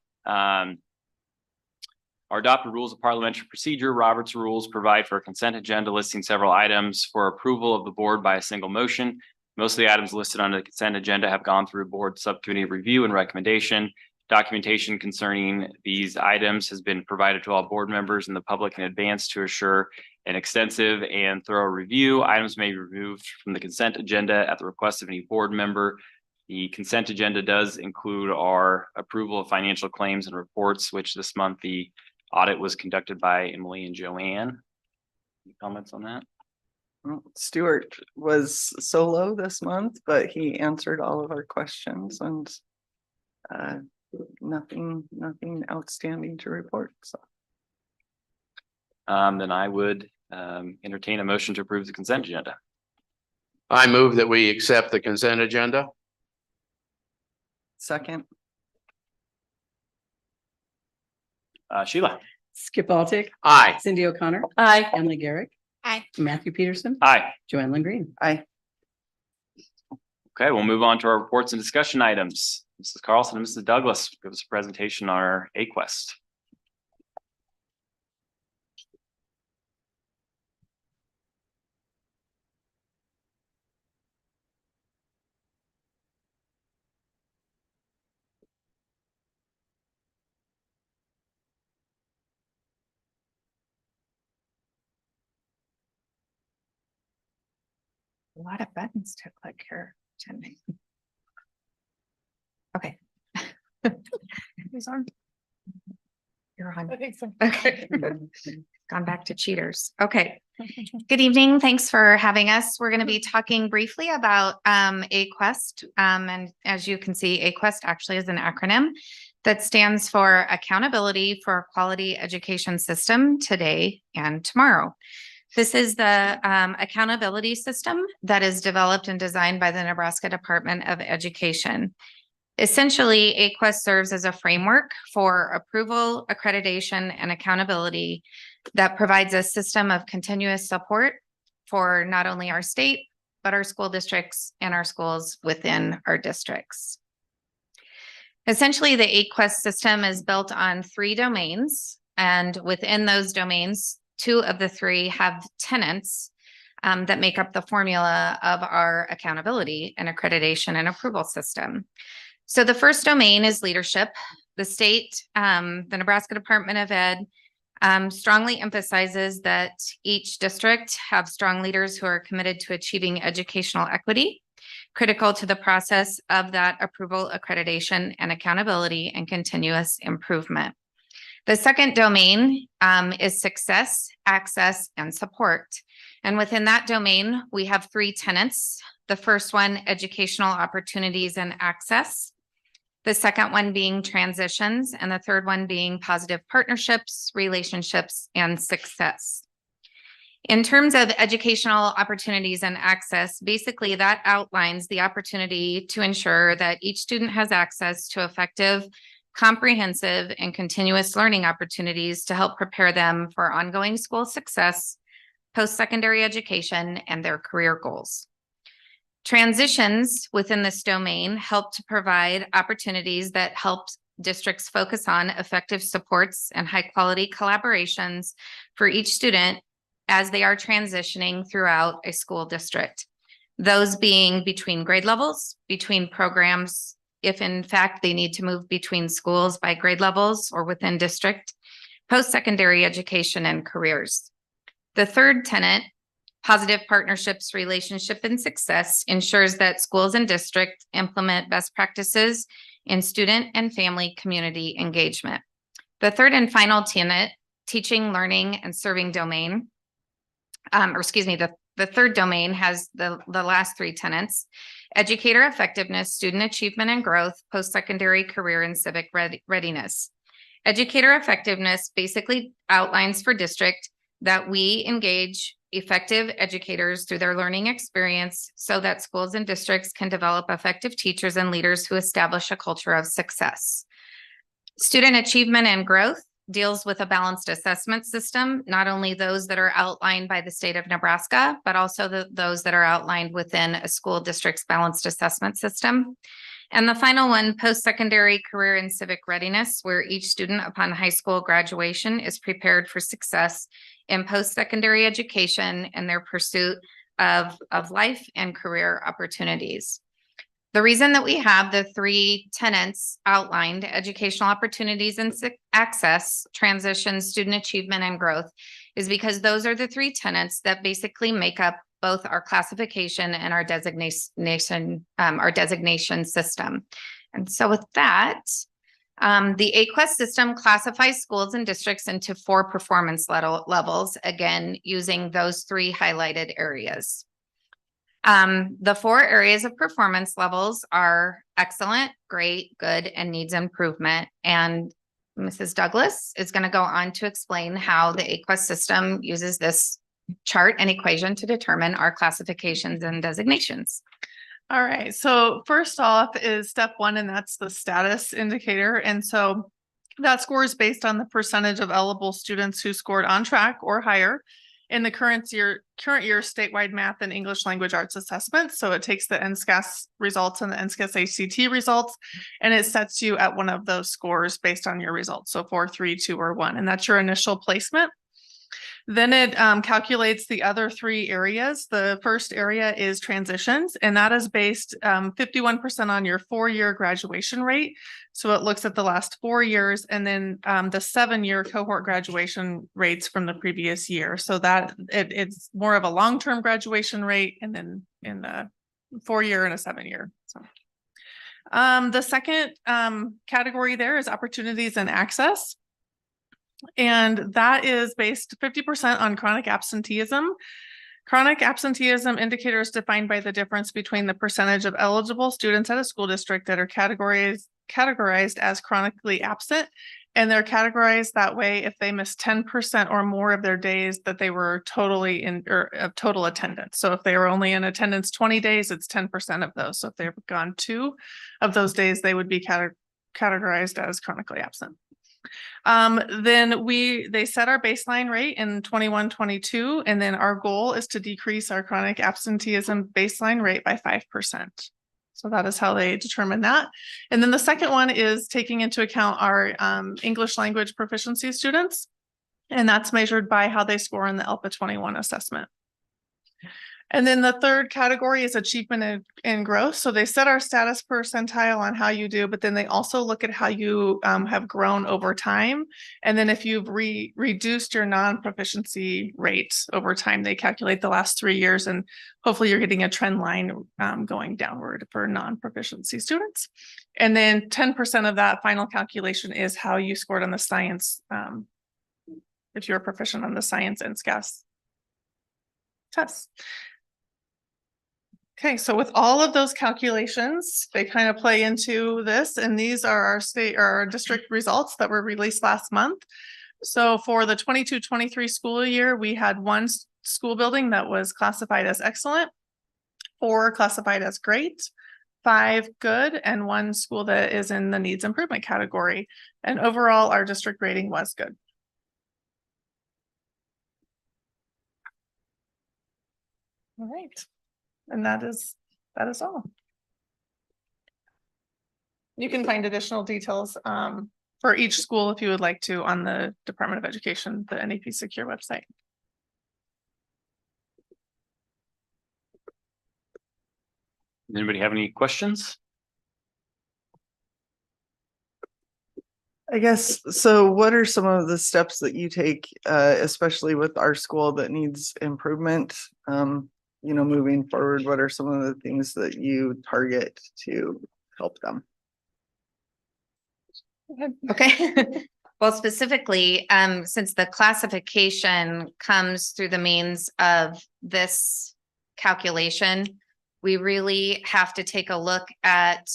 Our adopted rules of parliamentary procedure, Robert's rules, provide for a consent agenda listing several items for approval of the board by a single motion. Most of the items listed on the consent agenda have gone through board subcommittee review and recommendation. Documentation concerning these items has been provided to all board members and the public in advance to assure an extensive and thorough review. Items may be removed from the consent agenda at the request of any board member. The consent agenda does include our approval of financial claims and reports, which this month the audit was conducted by Emily and Joanne. Any comments on that? Well, Stuart was solo this month, but he answered all of our questions, and nothing outstanding to report. So then I would entertain a motion to approve the consent agenda. I move that we accept the consent agenda. second. Sheila. Skip Altick, Aye. Cindy O'Connor, Aye. Emily Garrick, Aye. Matthew Peterson, Aye. Joanne Lynn Aye. Okay, we'll move on to our reports and discussion items. Mrs. Carlson and Mrs. Douglas give us a presentation on our AQuest. A lot of buttons to click here. Okay. Who's on? You're on. Okay. Gone back to cheaters. Okay. Good evening. Thanks for having us. We're going to be talking briefly about AQuest. And as you can see, AQuest actually is an acronym that stands for Accountability for a Quality Education System Today and Tomorrow. This is the accountability system that is developed and designed by the Nebraska Department of Education. Essentially, AQuest serves as a framework for approval, accreditation, and accountability that provides a system of continuous support for not only our state, but our school districts and our schools within our districts. Essentially, the AQuest system is built on 3 domains, and within those domains, 2 of the 3 have tenants that make up the formula of our accountability and accreditation and approval system. So the first domain is leadership. The state, the Nebraska Department of Ed, strongly emphasizes that each district have strong leaders who are committed to achieving educational equity, critical to the process of that approval, accreditation, and accountability and continuous improvement. The second domain is success, access, and support. And within that domain, we have 3 tenets. The first one, educational opportunities and access. The second one being transitions, and the third one being positive partnerships, relationships, and success. In terms of educational opportunities and access, basically that outlines the opportunity to ensure that each student has access to effective, comprehensive, and continuous learning opportunities to help prepare them for ongoing school success, post-secondary education, and their career goals. Transitions within this domain help to provide opportunities that help districts focus on effective supports and high-quality collaborations for each student as they are transitioning throughout a school district. Those being between grade levels, between programs, if in fact they need to move between schools by grade levels or within district, post-secondary education, and careers. The third tenet, positive partnerships, relationship, and success, ensures that schools and districts implement best practices in student and family community engagement. The third and final tenet, teaching, learning, and serving domain, the third domain has the last 3 tenets: educator effectiveness, student achievement and growth, post-secondary career, and civic readiness. Educator effectiveness basically outlines for district that we engage effective educators through their learning experience so that schools and districts can develop effective teachers and leaders who establish a culture of success. Student achievement and growth deals with a balanced assessment system, not only those that are outlined by the state of Nebraska, but also those that are outlined within a school district's balanced assessment system. And the final one, post-secondary career and civic readiness, where each student upon high school graduation is prepared for success in post-secondary education and their pursuit of life and career opportunities. The reason that we have the 3 tenets outlined, educational opportunities and access, transition, student achievement, and growth, is because those are the 3 tenets that basically make up both our classification and our designation system. And so with that, the AQuest system classifies schools and districts into 4 performance levels, again, using those 3 highlighted areas. The 4 areas of performance levels are excellent, great, good, and needs improvement. And Mrs. Douglas is going to go on to explain how the AQuest system uses this chart and equation to determine our classifications and designations. All right, so first off is step 1, and that's the status indicator. And so that score is based on the percentage of eligible students who scored on track or higher in the current year statewide math and English language arts assessments. So it takes the NSCAS results and the NSCAS ACT results, and it sets you at one of those scores based on your results. So 4, 3, 2, or 1, and that's your initial placement. Then it calculates the other 3 areas. The first area is transitions, and that is based 51% on your 4-year graduation rate. So it looks at the last 4 years, and then the 7-year cohort graduation rates from the previous year. So that it's more of a long-term graduation rate, and then in the 4-year and a 7-year. So the second category there is opportunities and access. And that is based 50% on chronic absenteeism. Chronic absenteeism indicator is defined by the difference between the percentage of eligible students at a school district that are categorized as chronically absent. And they're categorized that way if they miss 10% or more of their days that they were totally in or of total attendance. So if they were only in attendance 20 days, it's 10% of those. So if they've gone 2 of those days, they would be categorized as chronically absent. Then they set our baseline rate in 21-22, and then our goal is to decrease our chronic absenteeism baseline rate by 5%. So that is how they determine that. And then the second one is taking into account our English language proficiency students, and that's measured by how they score in the ELPA 21 assessment. And then the third category is achievement and growth. So they set our status percentile on how you do, but then they also look at how you have grown over time. And then if you've reduced your non-proficiency rate over time, they calculate the last 3 years, and hopefully you're getting a trend line going downward for non-proficiency students. And then 10% of that final calculation is how you scored on the science, if you're proficient on the science and SCAS tests. Okay, so with all of those calculations, they kind of play into this, and these are our state or our district results that were released last month. So for the 22-23 school year, we had 1 school building that was classified as excellent, 4 classified as great, 5 good, and 1 school that is in the needs improvement category. And overall, our district rating was good. All right. And that is all. You can find additional details for each school if you would like to on the Department of Education, the NAP Secure website. Anybody have any questions? I guess, so what are some of the steps that you take, especially with our school that needs improvement? Moving forward, what are some of the things that you target to help them? Okay. Well, specifically, since the classification comes through the means of this calculation, we really have to take a look at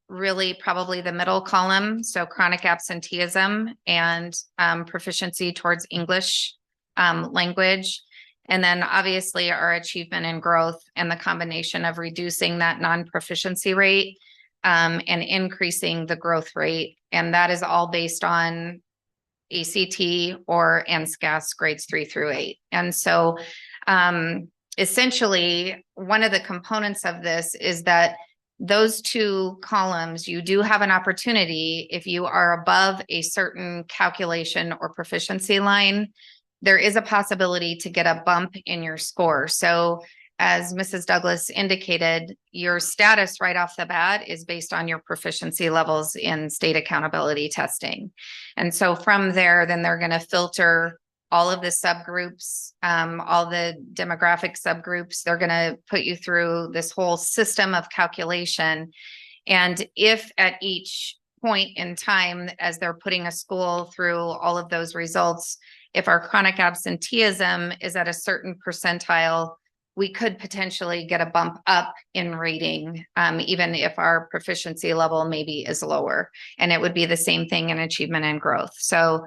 really probably the middle column. So chronic absenteeism and proficiency towards English language. And then obviously our achievement and growth, and the combination of reducing that non-proficiency rate and increasing the growth rate. And that is all based on ACT or NSCAS grades 3 through 8. And so essentially, one of the components of this is that those 2 columns, you do have an opportunity if you are above a certain calculation or proficiency line, there is a possibility to get a bump in your score. So as Mrs. Douglas indicated, your status right off the bat is based on your proficiency levels in state accountability testing. And so from there, then they're going to filter all of the subgroups, all the demographic subgroups. They're going to put you through this whole system of calculation. And if at each point in time, as they're putting a school through all of those results, if our chronic absenteeism is at a certain percentile, we could potentially get a bump up in rating, even if our proficiency level maybe is lower. And it would be the same thing in achievement and growth. So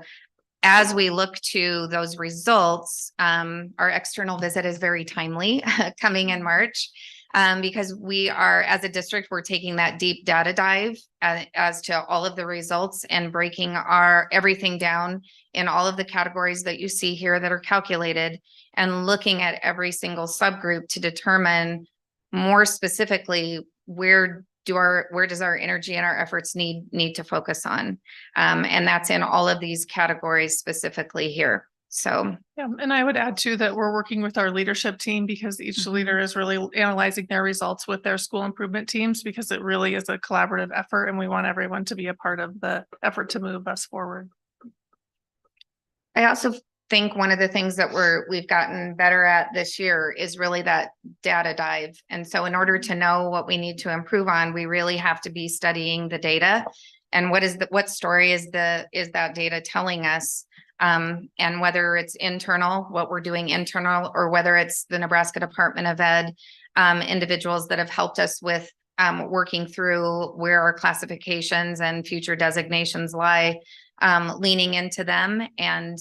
as we look to those results, our external visit is very timely coming in March. Because we are, as a district, we're taking that deep data dive as to all of the results and breaking our everything down in all of the categories that you see here that are calculated, and looking at every single subgroup to determine more specifically where does our energy and our efforts need to focus on. And that's in all of these categories specifically here. So, yeah, and I would add too that we're working with our leadership team, because each leader is really analyzing their results with their school improvement teams, because it really is a collaborative effort, and we want everyone to be a part of the effort to move us forward. I also think one of the things that we've gotten better at this year is really that data dive. And so in order to know what we need to improve on, we really have to be studying the data, and what story is that data telling us. And whether it's internal, what we're doing internal, or whether it's the Nebraska Department of Ed, individuals that have helped us with working through where our classifications and future designations lie, leaning into them and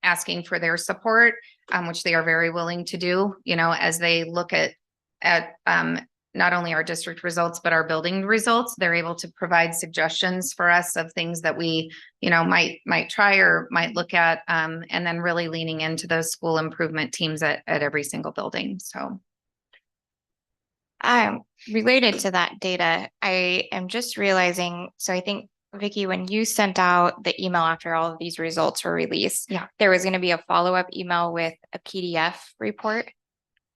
asking for their support, which they are very willing to do, as they look at not only our district results, but our building results. They're able to provide suggestions for us of things that we, might try or might look at, and then really leaning into those school improvement teams at every single building. So. Related to that data, I am just realizing, so I think, Vicki, when you sent out the email after all of these results were released, there was going to be a follow-up email with a PDF report.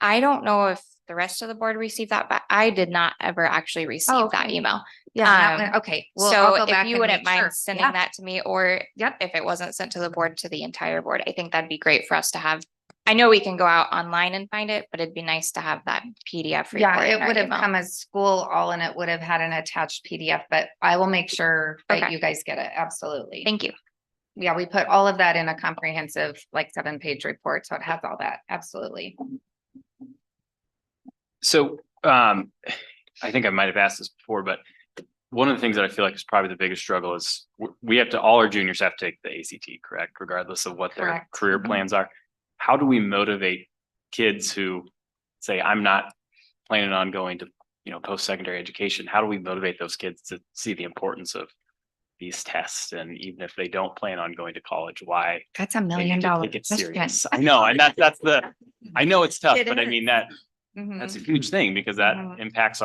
I don't know if the rest of the board received that, but I did not ever actually receive that okay. email. Yeah, that Um, one- okay. Well, I'll So go if back you and wouldn't make sure. mind sending Yeah. that to me, or Yep. if it wasn't sent to the board, to the entire board, I think that'd be great for us to have. I know we can go out online and find it, but it'd be nice to have that PDF report. Yeah, in it our would have email. come as school all and it would have had an attached PDF, but I will make sure that Okay. you guys get it. Absolutely. Thank you. Yeah, we put all of that in a comprehensive, like 7-page report, so it has all that. Absolutely. So, I think I might have asked this before, but one of the things that I feel like is probably the biggest struggle is we have to, all our juniors have to take the ACT, correct? Regardless of what their Correct. career Mhm. plans are. How do we motivate kids who say, I'm not planning on going to, post-secondary education? How do we motivate those kids to see the importance of these tests? And even if they don't plan on going to college, why? That's $1 they million need to take it question. serious? I know, and that's I know it's tough, It but I is. mean, Mhm. that's a huge thing because that Mhm. impacts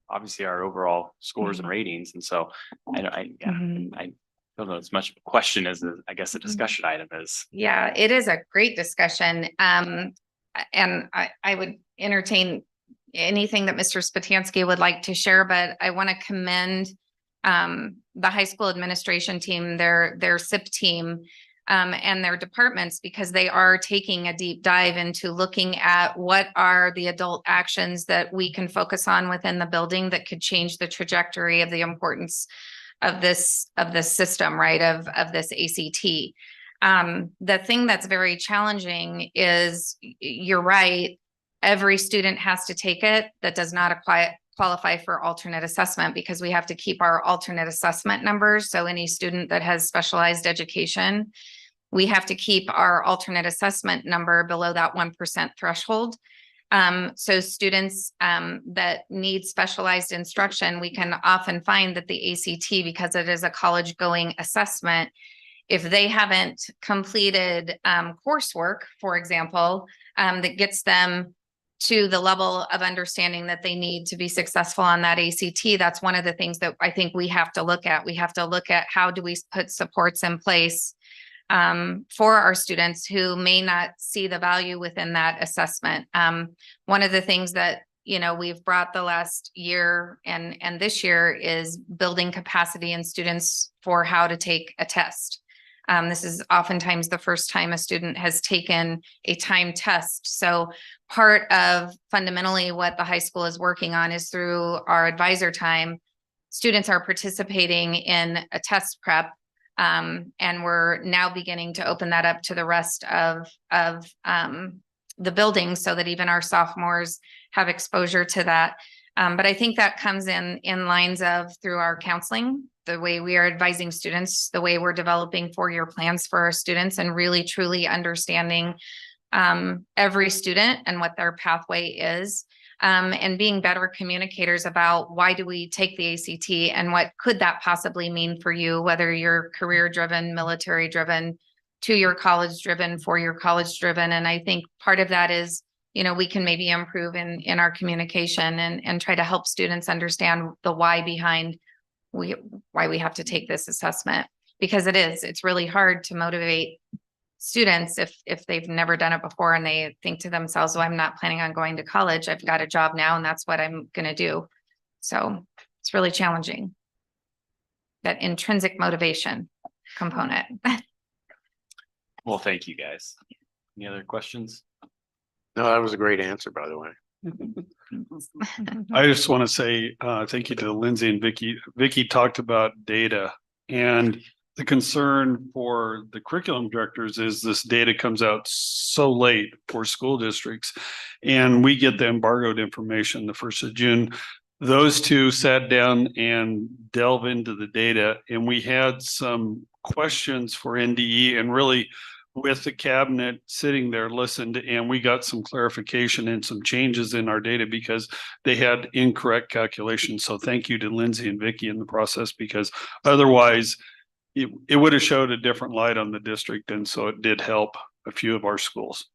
obviously our overall scores and Mhm. ratings. And so I Mhm. don't know as much of a question as I guess a Mm-hmm. discussion item is. Yeah, it is a great discussion. And I would entertain anything that Mr. Spatansky would like to share, but I want to commend the high school administration team, their SIP team, and their departments, because they are taking a deep dive into looking at what are the adult actions that we can focus on within the building that could change the trajectory of the importance of this system, right? Of this ACT. The thing that's very challenging is you're right. Every student has to take it that does not qualify for alternate assessment, because we have to keep our alternate assessment numbers. So any student that has specialized education, we have to keep our alternate assessment number below that 1% threshold. So students that need specialized instruction, we can often find that the ACT, because it is a college going assessment, if they haven't completed coursework, for example, that gets them to the level of understanding that they need to be successful on that ACT, that's one of the things that I think we have to look at. We have to look at how do we put supports in place for our students who may not see the value within that assessment. One of the things that we've brought the last year and this year is building capacity in students for how to take a test. This is oftentimes the first time a student has taken a timed test. So part of fundamentally what the high school is working on is through our advisor time, students are participating in a test prep. And we're now beginning to open that up to the rest of the building so that even our sophomores have exposure to that. But I think that comes in lines of through our counseling, the way we are advising students, the way we're developing 4-year plans for our students, and really truly understanding every student and what their pathway is, and being better communicators about why do we take the ACT and what could that possibly mean for you, whether you're career driven, military driven, 2-year college driven, 4-year college driven. And I think part of that is, we can maybe improve in our communication and try to help students understand the why behind why we have to take this assessment, because it's really hard to motivate students if they've never done it before and they think to themselves, well, I'm not planning on going to college. I've got a job now and that's what I'm going to do. So it's really challenging, that intrinsic motivation component. Well, thank you guys. Any other questions? No, that was a great answer, by the way. I just want to say, thank you to Lindsay and Vicky. Vicky talked about data, and the concern for the curriculum directors is this data comes out so late for school districts, and we get the embargoed information the 1st of June. Those two sat down and delve into the data, and we had some questions for NDE, and really with the cabinet sitting there listened, and we got some clarification and some changes in our data because they had incorrect calculations. So thank you to Lindsay and Vicky in the process, because otherwise it would have showed a different light on the district. And so it did help a few of our schools.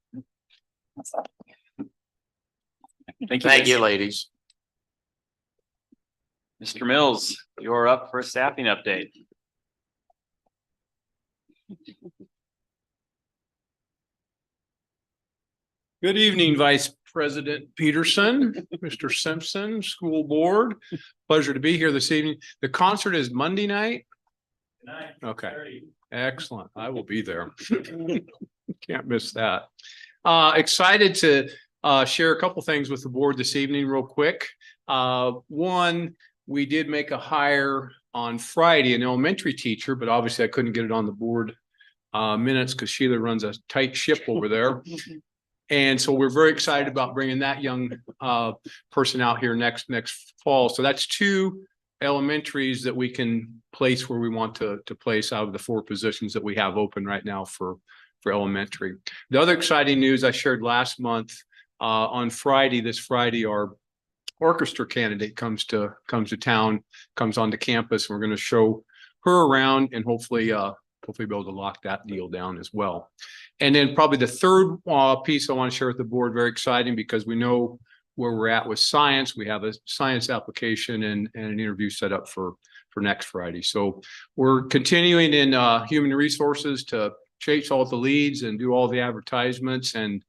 Thank you, ladies. Mr. Mills, you're up for a staffing update. Good evening, Vice President Peterson, Mr. Simpson, School Board. Pleasure to be here this evening. The concert is Monday night. Okay, excellent. I will be there. Can't miss that. Excited to share a couple things with the board this evening real quick. One, we did make a hire on Friday, an elementary teacher, but obviously I couldn't get it on the board minutes because Sheila runs a tight ship over there. And so we're very excited about bringing that young person out here next fall. So that's 2 elementaries that we can place where we want to place out of the 4 positions that we have open right now for elementary. The other exciting news I shared last month on Friday, this Friday, our orchestra candidate comes to town, comes onto campus. We're going to show her around and hopefully be able to lock that deal down as well. And then probably the third piece I want to share with the board, very exciting because we know where we're at with science. We have a science application and an interview set up for next Friday. So we're continuing in human resources to chase all the leads and do all the advertisements and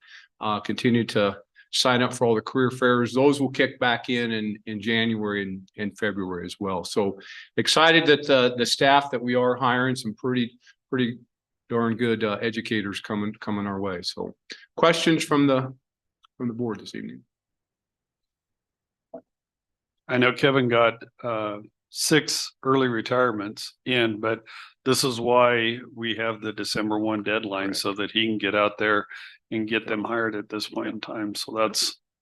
continue to sign up for all the career fairs. Those will kick back in January and February as well. So excited that the staff that we are hiring, some pretty darn good educators coming our way. So questions from the board this evening? I know Kevin got 6 early retirements in, but this is why we have the December 1 deadline so that he can get out there and get them hired at this point in time. So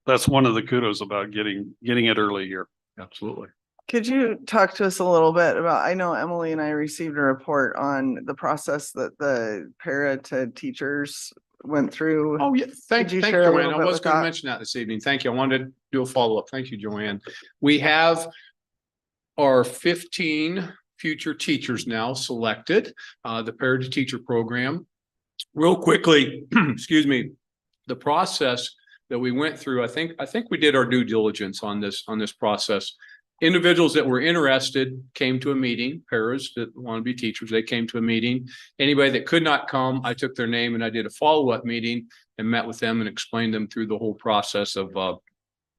that's one of the kudos about getting it early here. Absolutely. Could you talk to us a little bit about, I know Emily and I received a report on the process that the para to teachers went through. Oh, yeah. Thank you, share a little Joanne. I bit was with going to that? mention that this evening. Thank you. I wanted to do a follow-up. Thank you, Joanne. We have our 15 future teachers now selected, the para to teacher program. Real quickly, excuse me, the process that we went through, I think we did our due diligence on this process. Individuals that were interested came to a meeting, paras that want to be teachers, they came to a meeting. Anybody that could not come, I took their name and I did a follow-up meeting and met with them and explained them through the whole process of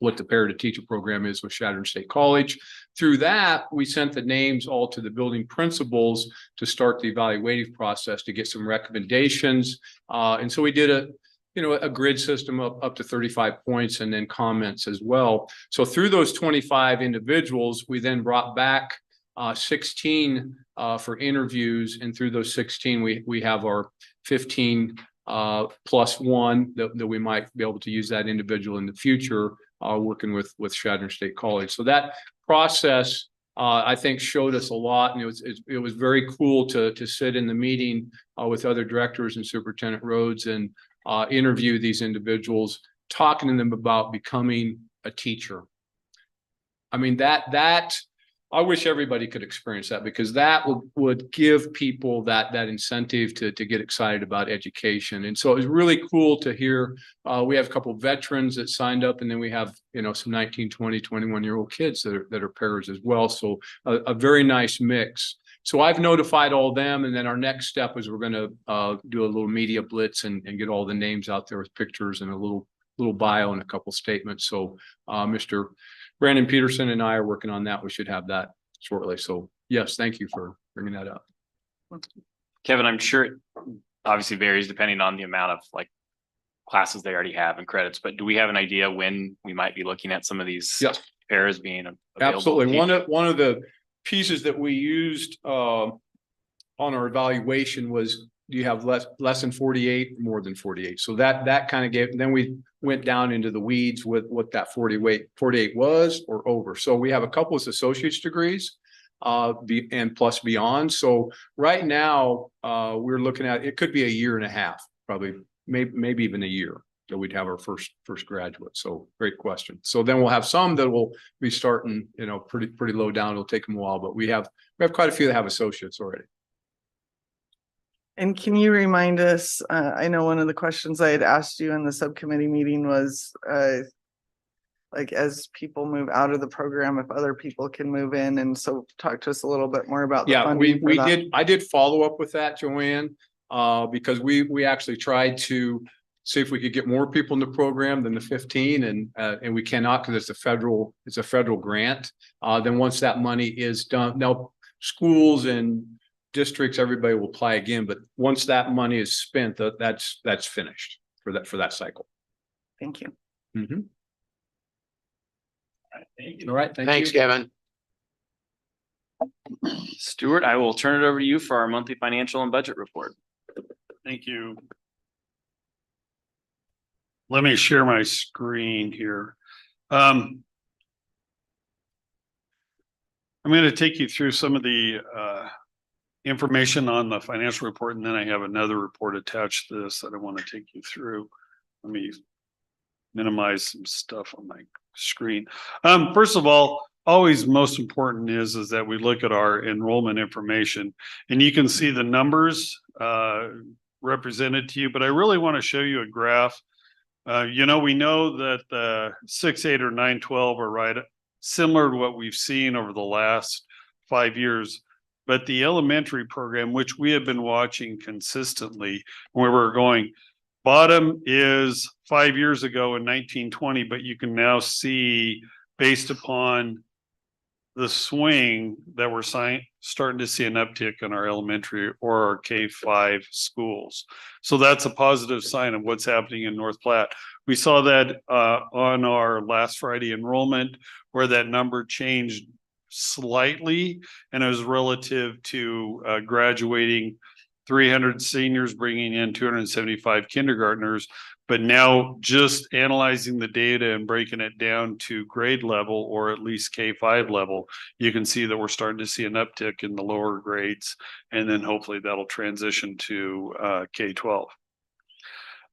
what the para to teacher program is with Chadron State College. Through that, we sent the names all to the building principals to start the evaluative process to get some recommendations. And so we did a grid system up to 35 points and then comments as well. So through those 25 individuals, we then brought back 16 for interviews. And through those 16, we have our 15 plus 1 that we might be able to use that individual in the future working with Chadron State College. So that process I think showed us a lot, and it was very cool to sit in the meeting with other directors and Superintendent Rhodes and interview these individuals, talking to them about becoming a teacher. I mean, that I wish everybody could experience that, because that would give people that incentive to get excited about education. And so it was really cool to hear. We have a couple of veterans that signed up, and then we have, some 19, 20, 21-year-old kids that are paras as well. So a very nice mix. So I've notified all them, and then our next step is we're going to do a little media blitz and get all the names out there with pictures and a little bio and a couple statements. So Mr. Brandon Peterson and I are working on that. We should have that shortly. So yes, thank you for bringing that up. Kevin, I'm sure it obviously varies depending on the amount of classes they already have and credits, but do we have an idea when we might be looking at some of these paras being available? Absolutely. One of the pieces that we used on our evaluation was, do you have less than 48 or more than 48? So that kind of gave, then we went down into the weeds with what that 48 was or over. So we have a couple of associate's degrees and plus beyond. So right now we're looking at, it could be a year and a half, probably maybe even a year that we'd have our first graduate. So great question. So then we'll have some that will be starting, pretty low down. It'll take them a while, but we have quite a few that have associates already. And can you remind us, I know one of the questions I had asked you in the subcommittee meeting was, as people move out of the program, if other people can move in. And so talk to us a little bit more about the funding for that. I did follow up with that, Joanne, because we actually tried to see if we could get more people in the program than the 15, and we cannot because it's a federal grant. Then once that money is done, now schools and districts, everybody will apply again, but once that money is spent, that's finished for that cycle. Thank you. Mhm. All right, Thanks, you. Kevin. Stuart, I will turn it over to you for our monthly financial and budget report. Thank you. Let me share my screen here. I'm going to take you through some of the information on the financial report, and then I have another report attached to this that I want to take you through. Let me minimize some stuff on my screen. First of all, always most important is that we look at our enrollment information, and you can see the numbers represented to you, but I really want to show you a graph. We know that the 6, 8, or 9, 12 are right similar to what we've seen over the last 5 years. But the elementary program, which we have been watching consistently, where we're going, bottom is 5 years ago in 1920, but you can now see based upon the swing that we're starting to see an uptick in our elementary or our K-5 schools. So that's a positive sign of what's happening in North Platte. We saw that on our last Friday enrollment, where that number changed slightly, and it was relative to graduating 300 seniors, bringing in 275 kindergartners. But now just analyzing the data and breaking it down to grade level, or at least K-5 level, you can see that we're starting to see an uptick in the lower grades, and then hopefully that'll transition to K-12.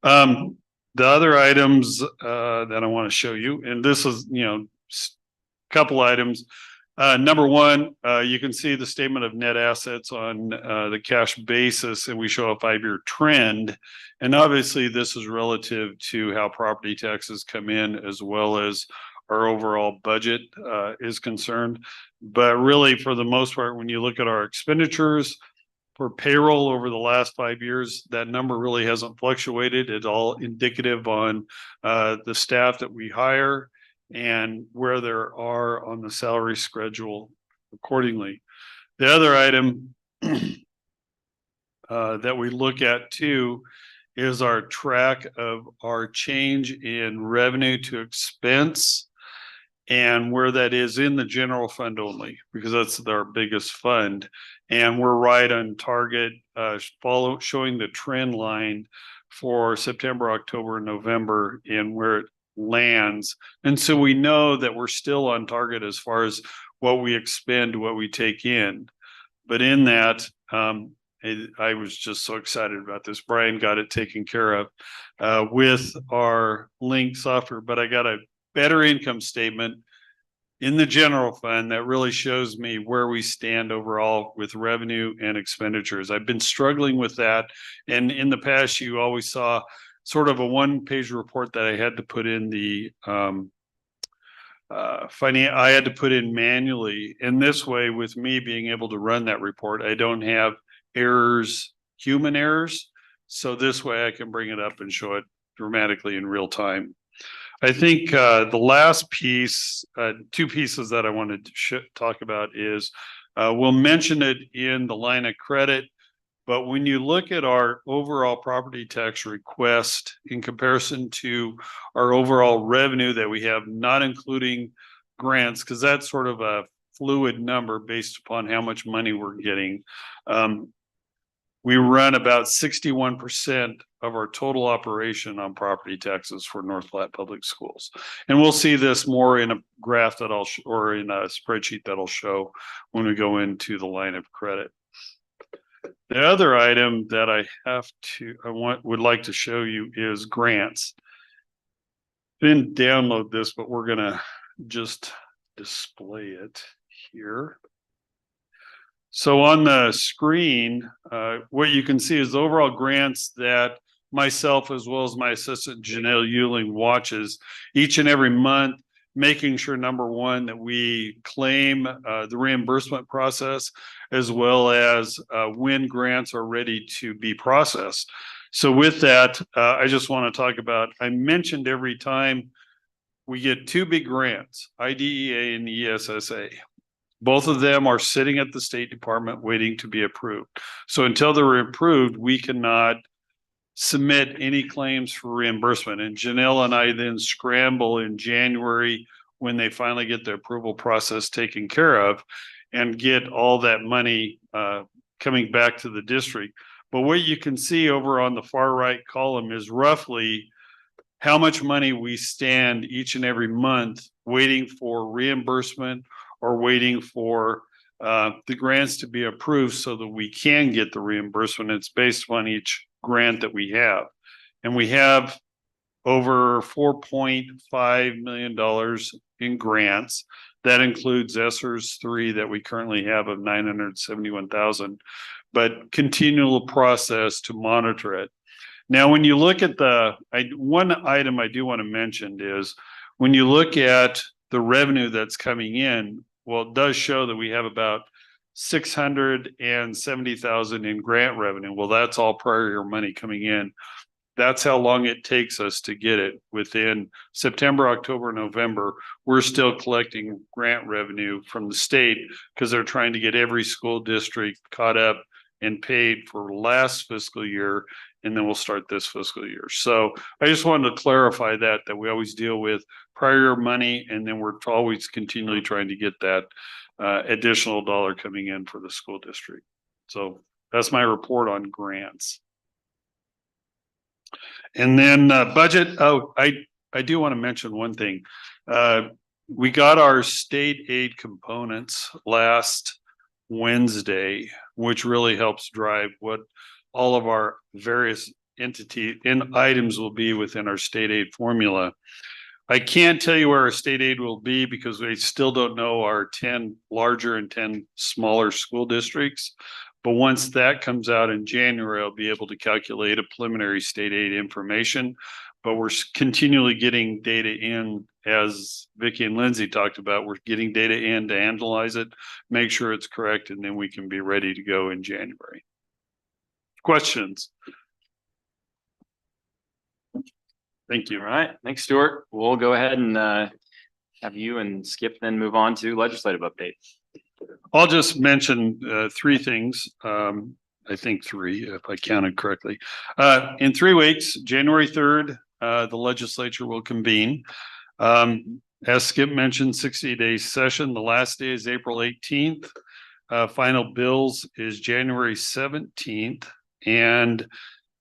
The other items that I want to show you, and this is, a couple items. Number one, you can see the statement of net assets on the cash basis, and we show a 5-year trend. And obviously this is relative to how property taxes come in, as well as our overall budget is concerned. But really, for the most part, when you look at our expenditures for payroll over the last 5 years, that number really hasn't fluctuated. It's all indicative on the staff that we hire and where there are on the salary schedule accordingly. The other item that we look at too is our track of our change in revenue to expense, and where that is in the general fund only, because that's our biggest fund. And we're right on target, showing the trend line for September, October, and November, and where it lands. And so we know that we're still on target as far as what we expend, what we take in. But in that, I was just so excited about this. Brian got it taken care of with our Link software, but I got a better income statement in the general fund that really shows me where we stand overall with revenue and expenditures. I've been struggling with that. And in the past, you always saw sort of a 1-page report that I had to put in the I had to put in manually. And this way, with me being able to run that report, I don't have errors, human errors. So this way I can bring it up and show it dramatically in real time. I think the last piece, 2 pieces that I wanted to talk about is we'll mention it in the line of credit, but when you look at our overall property tax request in comparison to our overall revenue that we have, not including grants, because that's sort of a fluid number based upon how much money we're getting. We run about 61% of our total operation on property taxes for North Platte Public Schools. And we'll see this more in a graph that or in a spreadsheet that'll show when we go into the line of credit. The other item that would like to show you is grants. Didn't download this, but we're gonna just display it here. So on the screen, what you can see is the overall grants that myself, as well as my assistant Janelle Euling, watches each and every month, making sure, number one, that we claim the reimbursement process, as well as when grants are ready to be processed. So with that, I just want to talk about, I mentioned every time we get two big grants, IDEA and ESSA. Both of them are sitting at the State Department waiting to be approved. So until they're approved, we cannot submit any claims for reimbursement. And Janelle and I then scramble in January when they finally get the approval process taken care of and get all that money coming back to the district. But what you can see over on the far right column is roughly how much money we stand each and every month waiting for reimbursement or waiting for the grants to be approved so that we can get the reimbursement. It's based on each grant that we have. And we have over $4.5 million in grants. That includes ESSERS 3 that we currently have of 971,000, but continual process to monitor it. Now, when you look at one item I do want to mention is when you look at the revenue that's coming in, well, it does show that we have about 670,000 in grant revenue. Well, that's all prior year money coming in. That's how long it takes us to get it. Within September, October, November, we're still collecting grant revenue from the state because they're trying to get every school district caught up and paid for last fiscal year, and then we'll start this fiscal year. So I just wanted to clarify that we always deal with prior year money, and then we're always continually trying to get that additional dollar coming in for the school district. So that's my report on grants. And then budget. Oh, I do want to mention one thing. We got our state aid components last Wednesday, which really helps drive what all of our various entity and items will be within our state aid formula. I can't tell you where our state aid will be because we still don't know our 10 larger and 10 smaller school districts. But once that comes out in January, I'll be able to calculate a preliminary state aid information. But we're continually getting data in, as Vicki and Lindsay talked about. We're getting data in to analyze it, make sure it's correct, and then we can be ready to go in January. Questions? Thank you. All right. Thanks, Stuart. We'll go ahead and have you and Skip then move on to legislative updates. I'll just mention three things. I think three, if I counted correctly. In 3 weeks, January 3rd, the legislature will convene. As Skip mentioned, 60-day session. The last day is April 18th. Final bills is January 17th. And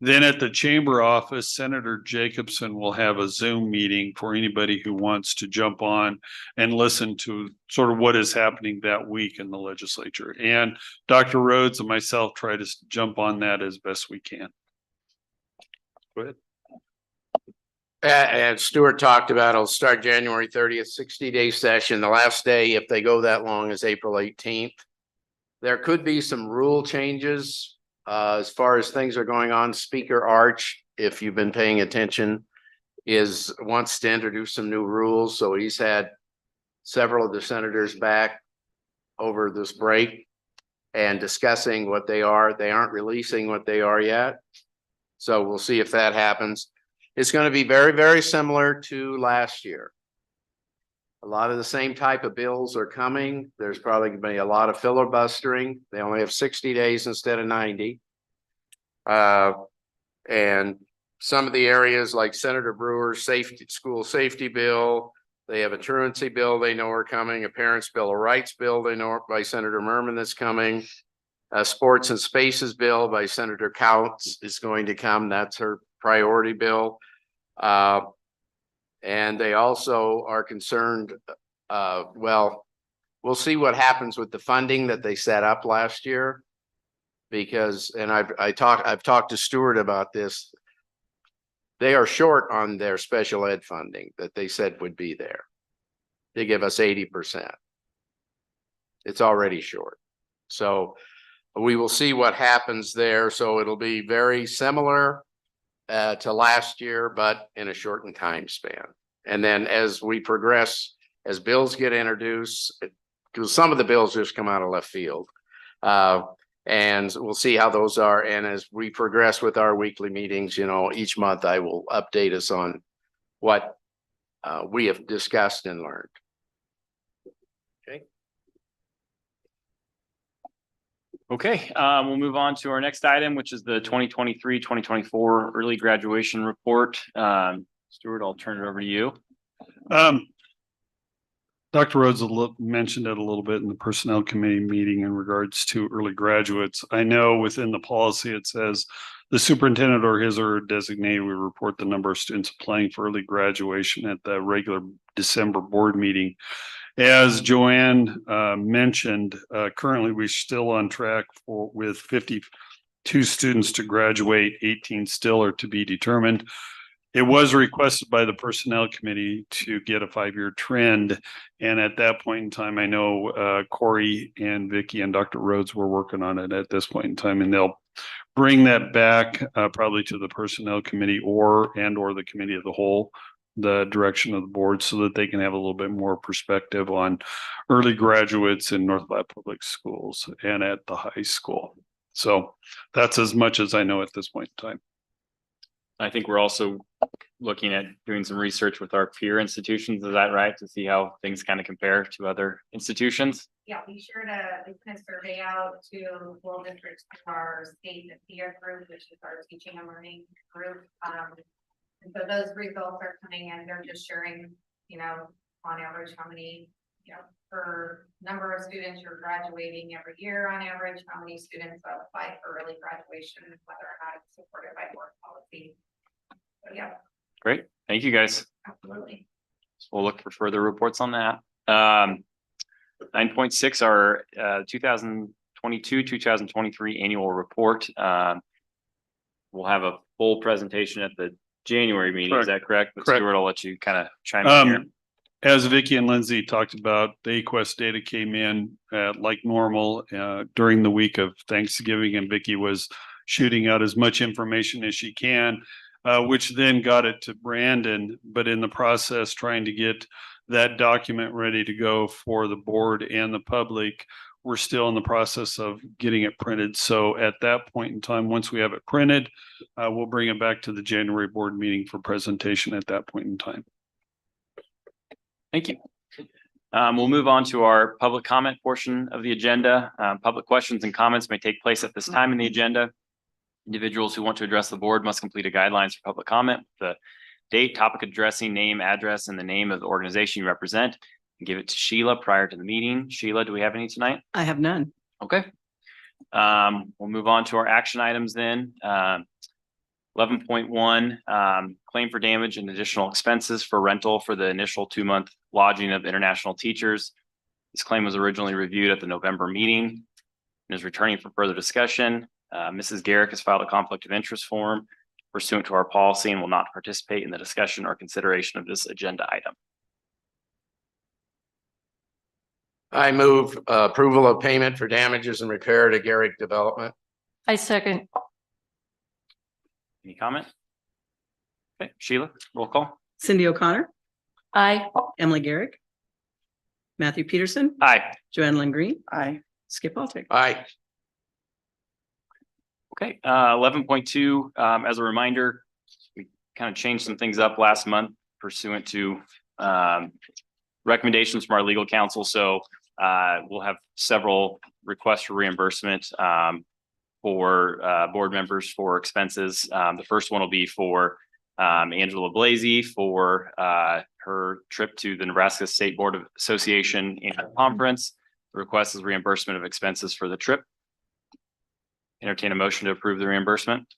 then at the chamber office, Senator Jacobson will have a Zoom meeting for anybody who wants to jump on and listen to sort of what is happening that week in the legislature. And Dr. Rhodes and myself try to jump on that as best we can. Go ahead. As Stuart talked about, it'll start January 30th, 60-day session. The last day, if they go that long, is April 18th. There could be some rule changes as far as things are going on. Speaker Arch, if you've been paying attention, wants to introduce some new rules. So he's had several of the senators back over this break and discussing what they are. They aren't releasing what they are yet. So we'll see if that happens. It's going to be very, very similar to last year. A lot of the same type of bills are coming. There's probably going to be a lot of filibustering. They only have 60 days instead of 90. And some of the areas like Senator Brewer's school safety bill, they have a truancy bill they know are coming, a parents' bill of rights bill they know by Senator Merman that's coming, a sports and spaces bill by Senator Counts is going to come. That's her priority bill. And they also are concerned, well, we'll see what happens with the funding that they set up last year. Because, and I've talked to Stuart about this, they are short on their special ed funding that they said would be there. They give us 80%. It's already short. So we will see what happens there. So it'll be very similar to last year, but in a shortened time span. And then as we progress, as bills get introduced, because some of the bills just come out of left field, And we'll see how those are. And as we progress with our weekly meetings, each month I will update us on what we have discussed and learned. Okay, we'll move on to our next item, which is the 2023-2024 early graduation report. Stuart, I'll turn it over to you. Dr. Rhodes mentioned it a little bit in the personnel committee meeting in regards to early graduates. I know within the policy, it says the superintendent or his or her designee will report the number of students applying for early graduation at the regular December board meeting. As Joanne mentioned, currently we're still on track with 52 students to graduate, 18 still are to be determined. It was requested by the personnel committee to get a 5-year trend. And at that point in time, I know Corey and Vicky and Dr. Rhodes were working on it at this point in time, and they'll bring that back probably to the personnel committee or the committee of the whole, the direction of the board, so that they can have a little bit more perspective on early graduates in North Platte Public Schools and at the high school. So that's as much as I know at this point in time. I think we're also looking at doing some research with our peer institutions. Is that right? To see how things kind of compare to other institutions? Yeah, be sure to send a survey out to school districts to our state peer group, which is our teaching and learning group. And so those results are coming in. They're just sharing, on average, how many, per number of students you're graduating every year on average, how many students apply for early graduation, whether or not it's supported by board policy. So yeah. Great. Thank you, guys. Absolutely. So we'll look for further reports on that. 9.6, our 2022-2023 annual report. We'll have a full presentation at the January meeting. Is that correct? But Correct. Stuart, I'll let you kind of chime in here. As Vicky and Lindsay talked about, the AQuest data came in like normal during the week of Thanksgiving, and Vicky was shooting out as much information as she can, which then got it to Brandon, but in the process, trying to get that document ready to go for the board and the public, we're still in the process of getting it printed. So at that point in time, once we have it printed, we'll bring it back to the January board meeting for presentation at that point in time. Thank you. We'll move on to our public comment portion of the agenda. Public questions and comments may take place at this time in the agenda. Individuals who want to address the board must complete a guidelines for public comment, the date, topic addressing, name, address, and the name of the organization you represent. And give it to Sheila prior to the meeting. Sheila, do we have any tonight? I have none. Okay. We'll move on to our action items then. 11.1, claim for damage and additional expenses for rental for the initial 2-month lodging of international teachers. This claim was originally reviewed at the November meeting and is returning for further discussion. Mrs. Garrick has filed a conflict of interest form pursuant to our policy and will not participate in the discussion or consideration of this agenda item. I move approval of payment for damages and repair to Garrick Development. I second. Any comment? Okay, Sheila, roll call. Cindy O'Connor, Aye. Emily Garrick, Matthew Peterson, Aye. Joanne Lynn Green, Aye. Skip Baltic. Aye. Okay, 11.2, as a reminder, we kind of changed some things up last month pursuant to recommendations from our legal counsel. So we'll have several requests for reimbursement for board members for expenses. The first one will be for Angela Blasey for her trip to the Nebraska State Board of Association Annual Conference. The request is reimbursement of expenses for the trip. Entertain a motion to approve the reimbursement.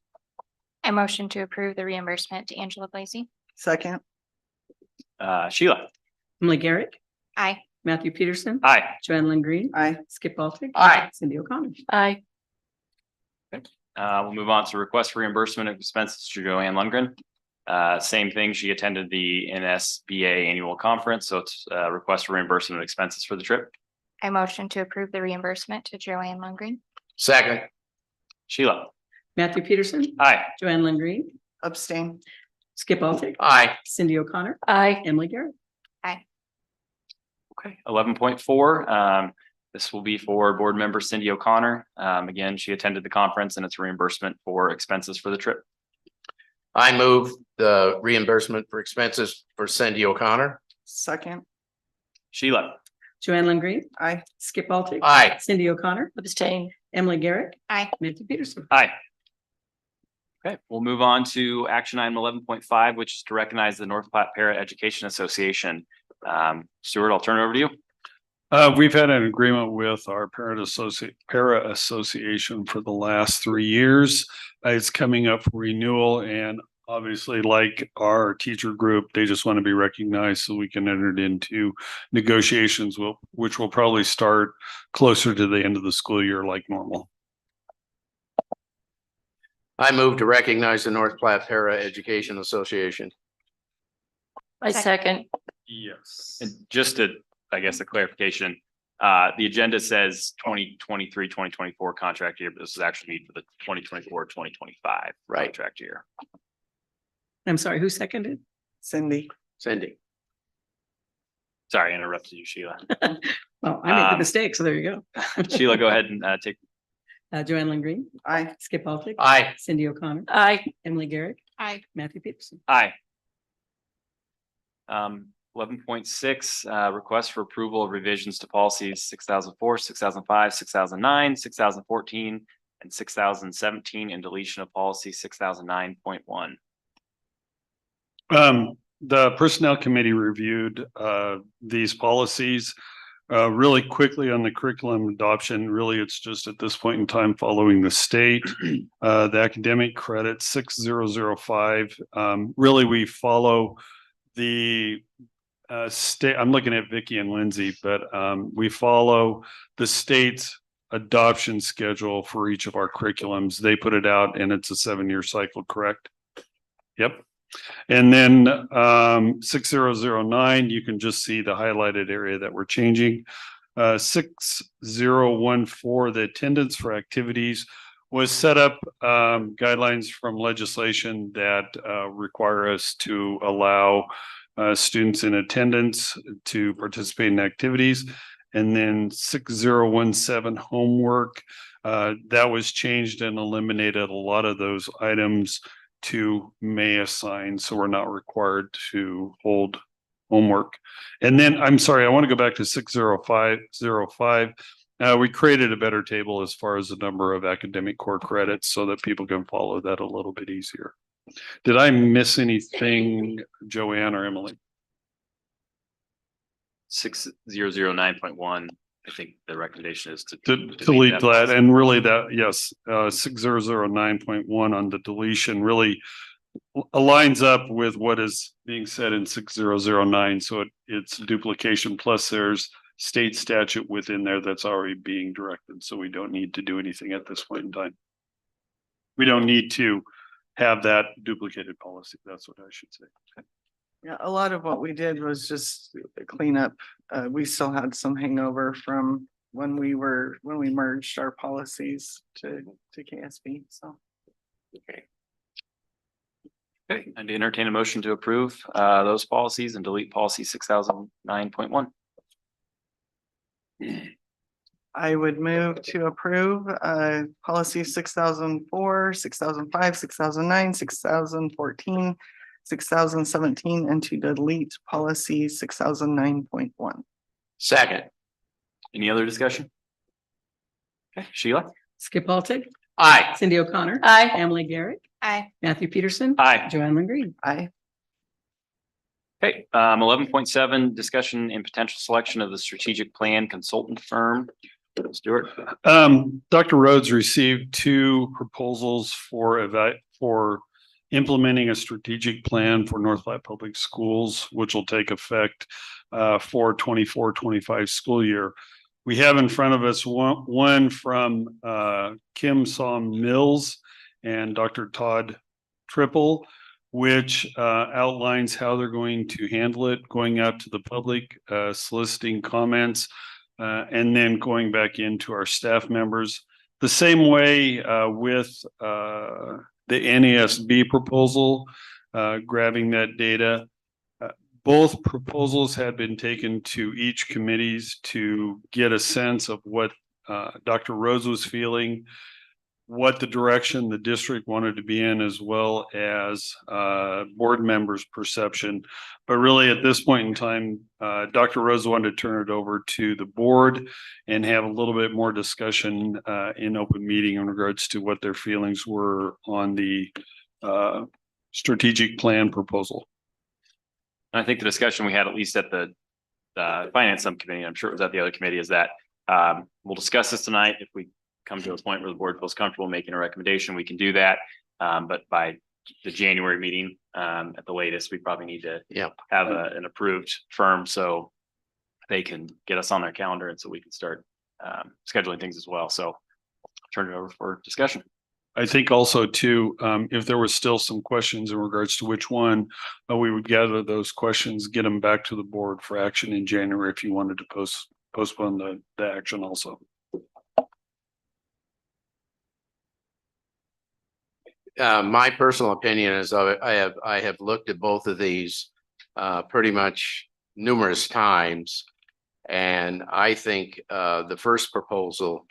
I motion to approve the reimbursement to Angela Blasey. Second. Sheila. Emily Garrick, Aye. Matthew Peterson, Aye. Joanne Lynn Green, Aye. Skip Baltic. Aye. Cindy O'Connor. Aye. We'll move on to request for reimbursement of expenses to Joanne Lundgren. Same thing. She attended the NSBA annual conference. So it's a request for reimbursement of expenses for the trip. I motion to approve the reimbursement to Joanne Lundgren. Second. Sheila. Matthew Peterson, Aye. Joanne Lynn Green, Abstain. Skip Baltic. Aye. Cindy O'Connor, Aye. Emily Garrick. Okay. 11.4. This will be for board member Cindy O'Connor. Again, she attended the conference and it's reimbursement for expenses for the trip. I move the reimbursement for expenses for Cindy O'Connor. Second. Sheila. Joanne Lynn Green, Aye. Skip Baltic. Aye. Cindy O'Connor, Abstain. Emily Garrick, Aye. Matthew Peterson. Aye. Okay, we'll move on to action item 11.5, which is to recognize the North Platte Para Education Association. Stuart, I'll turn it over to you. We've had an agreement with our para association for the last 3 years. It's coming up for renewal, and obviously, like our teacher group, they just want to be recognized so we can enter into negotiations, which will probably start closer to the end of the school year like normal. I move to recognize the North Platte Para Education Association. I second. Yes. And just to, I guess, a clarification, the agenda says 2023-2024 contract year, but this is actually for the 2024-2025 Right. contract year. I'm sorry, who seconded? Cindy. Cindy. Sorry, I interrupted you, Sheila. Well, I made the mistake, so there you go. Sheila, go ahead and take. Joanne Lynn Green, Aye. Skip Baltic. Aye. Cindy O'Connor, Aye. Emily Garrick, Aye. Matthew Peterson. Aye. 11.6, request for approval of revisions to policies 6004, 6005, 6009, 6014, and 6017, and deletion of policy 6009.1. The Personnel Committee reviewed these policies really quickly on the curriculum adoption. Really, it's just at this point in time following the state. The academic credit 6005. Really, we follow the state. I'm looking at Vicky and Lindsay, but we follow the state's adoption schedule for each of our curriculums. They put it out and it's a 7-year cycle, correct? Yep. And then 6009, you can just see the highlighted area that we're changing. 6014, the attendance for activities was set up guidelines from legislation that require us to allow students in attendance to participate in activities. And then 6017 homework, that was changed and eliminated a lot of those items to may assign, so we're not required to hold homework. And then, I'm sorry, I want to go back to 60505. We created a better table as far as the number of academic core credits so that people can follow that a little bit easier. Did I miss anything, Joanne or Emily? 6009.1. I think the recommendation is to delete that, and really that, yes, 6009.1 on the deletion really aligns up with what is being said in 6009. So it's duplication, plus there's state statute within there that's already being directed. So we don't need to do anything at this point in time. We don't need to have that duplicated policy. That's what I should say. Yeah, a lot of what we did was just clean up. We still had some hangover from when we merged our policies to KSB, so. Okay, and to entertain a motion to approve those policies and delete policy 6009.1. I would move to approve policy 6004, 6005, 6009, 6014, 6017, and to delete policy 6009.1. Second. Any other discussion? Okay, Sheila. Skip Baltic. Aye. Cindy O'Connor. Aye. Emily Garrick, Aye. Matthew Peterson. Aye. Joanne Lynn Green. Aye. Okay, 11.7, discussion and potential selection of the strategic plan consultant firm. Stuart. Dr. Rhodes received 2 proposals for implementing a strategic plan for North Platte Public Schools, which will take effect for 24-25 school year. We have in front of us one from Kim Som Mills and Dr. Todd Triple, which outlines how they're going to handle it, going out to the public, soliciting comments, and then going back into our staff members. The same way with the NASB proposal, grabbing that data. both proposals had been taken to each committees to get a sense of what Dr. Rose was feeling, what the direction the district wanted to be in, as well as board members' perception. But really, at this point in time, Dr. Rose wanted to turn it over to the board and have a little bit more discussion in open meeting in regards to what their feelings were on the strategic plan proposal. And I think the discussion we had, at least at the finance subcommittee, I'm sure it was at the other committee, is that we'll discuss this tonight. If we come to a point where the board feels comfortable making a recommendation, we can do that. But by the January meeting, at the latest, we probably need to have an approved firm so they can get us on their calendar and so we can start scheduling things as well. So I'll turn it over for discussion. I think also too, if there was still some questions in regards to which one, we would gather those questions, get them back to the board for action in January if you wanted to postpone the action also. My personal opinion is I have looked at both of these pretty much numerous times. And I think the first proposal,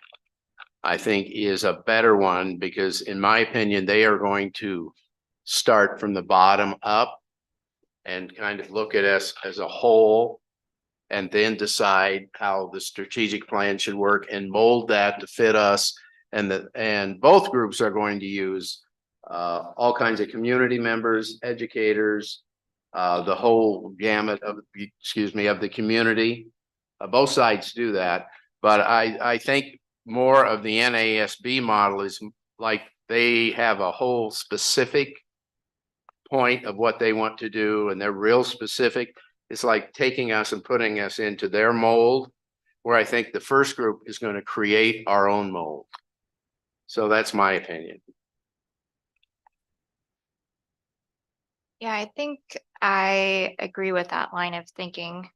I think, is a better one because in my opinion, they are going to start from the bottom up and kind of look at us as a whole and then decide how the strategic plan should work and mold that to fit us. And both groups are going to use all kinds of community members, educators, the whole gamut of, of the community. Both sides do that, but I think more of the NASB model is like they have a whole specific point of what they want to do, and they're real specific. It's like taking us and putting us into their mold, where I think the first group is going to create our own mold. So that's my opinion. Yeah, I think I agree with that line of thinking.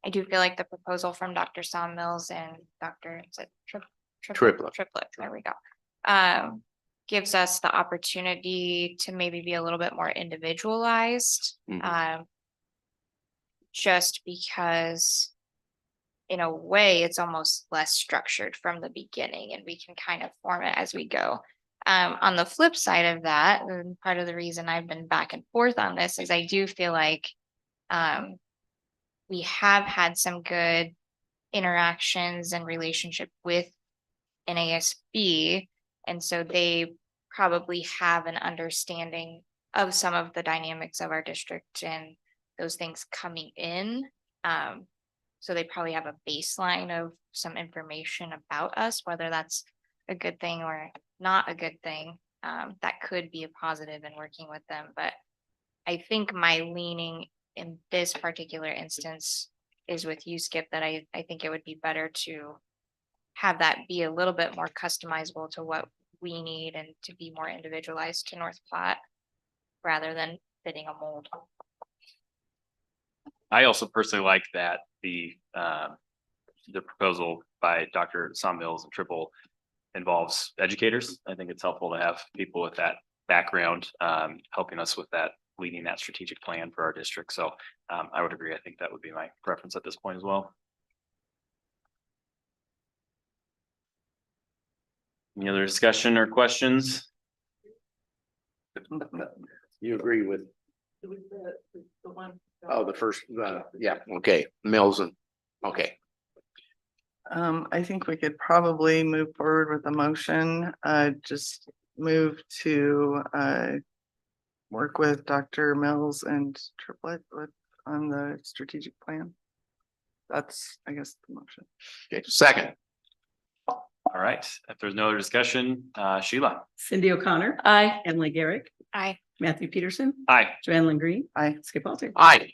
I do feel like the proposal from Dr. Sawmills and Dr. Triplett. There we go. Gives us the opportunity to maybe be a little bit more individualized. Just because in a way it's almost less structured from the beginning and we can kind of form it as we go. On the flip side of that, and part of the reason I've been back and forth on this is I do feel like we have had some good interactions and relationship with NASB. And so they probably have an understanding of some of the dynamics of our district and those things coming in. So they probably have a baseline of some information about us, whether that's a good thing or not a good thing. That could be a positive in working with them. But I think my leaning in this particular instance is with you, Skip, that I think it would be better to have that be a little bit more customizable to what we need and to be more individualized to North Platte rather than fitting a mold. I also personally like that the proposal by Dr. Sawmills and Triple involves educators. I think it's helpful to have people with that background helping us with that, leading that strategic plan for our district. So I would agree. I think that would be my preference at this point as well. Any other discussion or questions? You agree with? The one. Oh, the first, yeah, okay, Mills and, okay. I think we could probably move forward with a motion, just move to work with Dr. Mills and Triplett on the strategic plan. That's, I guess, the motion. Okay, second. All right. If there's no other discussion, Sheila. Cindy O'Connor. Aye. Emily Garrick. Aye. Matthew Peterson. Aye. Joanne Lynn Green. Aye. Skip Halter. Aye.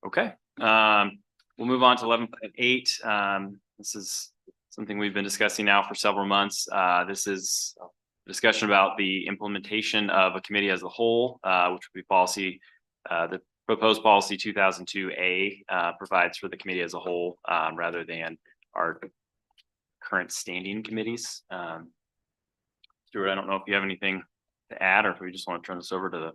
Okay. We'll move on to 11.8. This is something we've been discussing now for several months. This is a discussion about the implementation of a committee as a whole, which would be policy. The proposed policy 2002A provides for the committee as a whole rather than our current standing committees. Stuart, I don't know if you have anything to add or if we just want to turn this over to the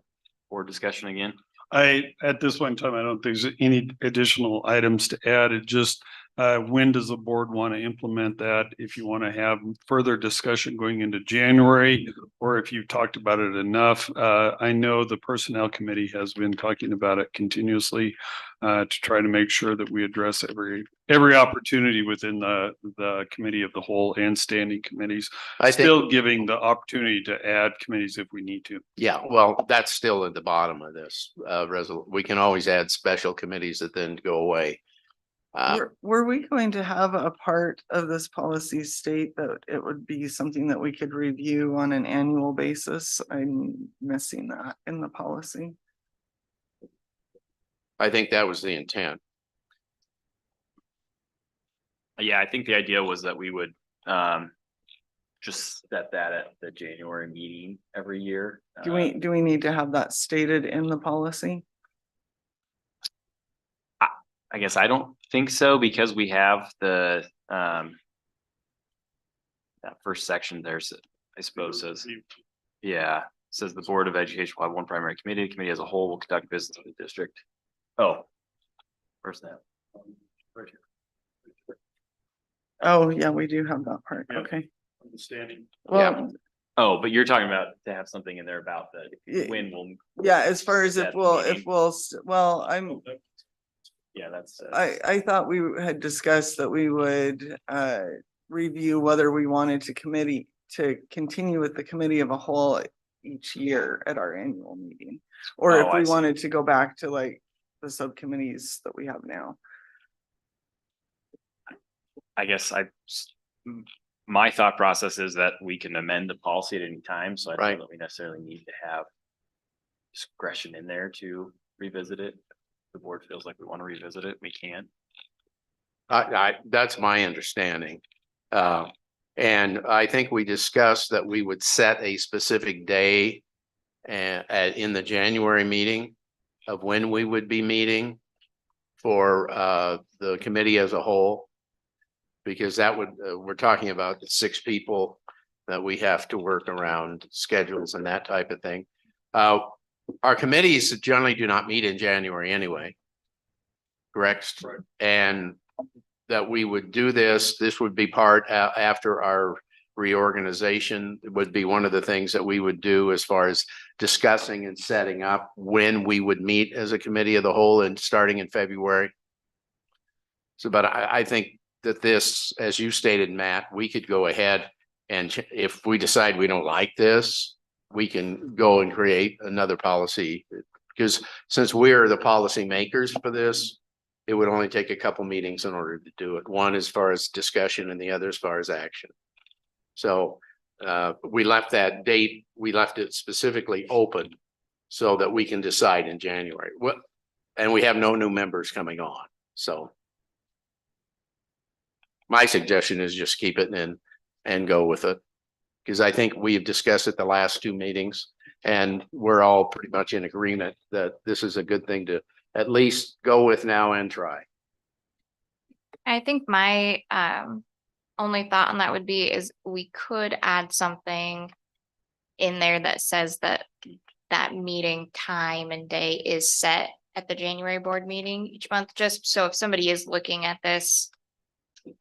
board discussion again? At this point in time, I don't think there's any additional items to add. It just, when does the board want to implement that? If you want to have further discussion going into January, or if you've talked about it enough. I know the Personnel Committee has been talking about it continuously to try to make sure that we address every opportunity within the Committee of the Whole and standing committees. Still giving the opportunity to add committees if we need to. Yeah, well, that's still at the bottom of this we can always add special committees that then go away. Were we going to have a part of this policy state that it would be something that we could review on an annual basis? I'm missing that in the policy. I think that was the intent. Yeah, I think the idea was that we would just set that at the January meeting every year. Do we need to have that stated in the policy? I guess I don't think so, because we have the that first section there's, I suppose, says, yeah, says the Board of Education will have one primary committee. The committee as a whole will conduct business in the district. Oh, where's that? Right here. Oh, yeah, we do have that part. Yeah. Okay. Understanding. Well, Oh, but you're talking about to have something in there about the when we'll. yeah, as far as that if we'll, meeting. Yeah, that's. I thought we had discussed that we would review whether we wanted to continue with the Committee of a Whole each year at our annual meeting. Or Oh, if I we see. wanted to go back to like the subcommittees that we have now. I guess my thought process is that we can amend the policy at any time, so I don't know that we necessarily need to have discretion in there to revisit it. If the board feels like we want to revisit it, we can. That's my understanding. And I think we discussed that we would set a specific day in the January meeting of when we would be meeting for the committee as a whole. Because that would, we're talking about the 6 people that we have to work around schedules and that type of thing. Our committees generally do not meet in January anyway. Correct? Right. And that we would do this would be part after our reorganization. It would be one of the things that we would do as far as discussing and setting up when we would meet as a committee of the whole and starting in February. So, but I think that this, as you stated, Matt, we could go ahead and if we decide we don't like this, we can go and create another policy. Because since we're the policy makers for this, it would only take a couple meetings in order to do it. One as far as discussion and the other as far as action. So we left that date, we left it specifically open so that we can decide in January. And we have no new members coming on, so. My suggestion is just keep it and go with it. Because I think we've discussed it the last 2 meetings and we're all pretty much in agreement that this is a good thing to at least go with now and try. I think my only thought on that would be is we could add something in there that says that that meeting time and day is set at the January board meeting each month, just so if somebody is looking at this,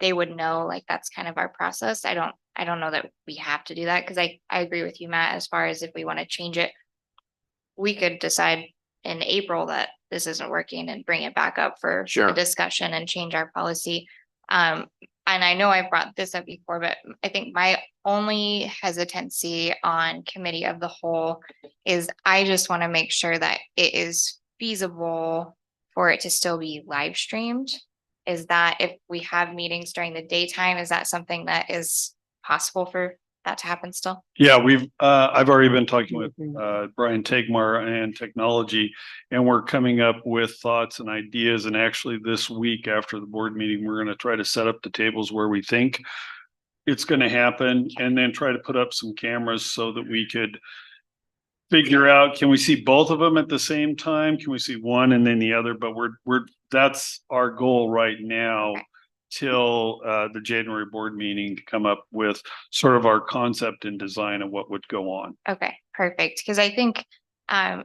they would know like that's kind of our process. I don't know that we have to do that because I agree with you, Matt, as far as if we want to change it, we could decide in April that this isn't working and bring it back up for a discussion and change our policy. And I know I've brought this up before, but I think my only hesitancy on committee of the whole is I just want to make sure that it is feasible for it to still be live streamed. Is that if we have meetings during the daytime, is that something that is possible for that to happen still? Yeah, I've already been talking with Brian Tegmar and technology, and we're coming up with thoughts and ideas. And actually this week after the board meeting, we're going to try to set up the tables where we think it's going to happen and then try to put up some cameras so that we could figure out, can we see both of them at the same time? Can we see one and then the other? But that's our goal right now. Okay. Till the January board meeting to come up with sort of our concept and design of what would go on. Okay, perfect. Because I think I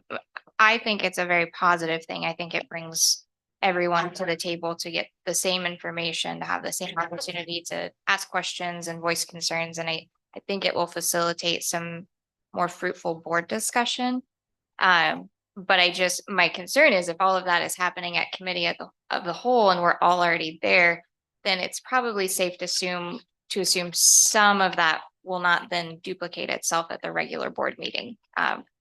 I think it's a very positive thing. I think it brings everyone to the table to get the same information, to have the same opportunity to ask questions and voice concerns. And I think it will facilitate some more fruitful board discussion. But my concern is if all of that is happening at committee of the whole and we're all already there, then it's probably safe to assume some of that will not then duplicate itself at the regular board meeting.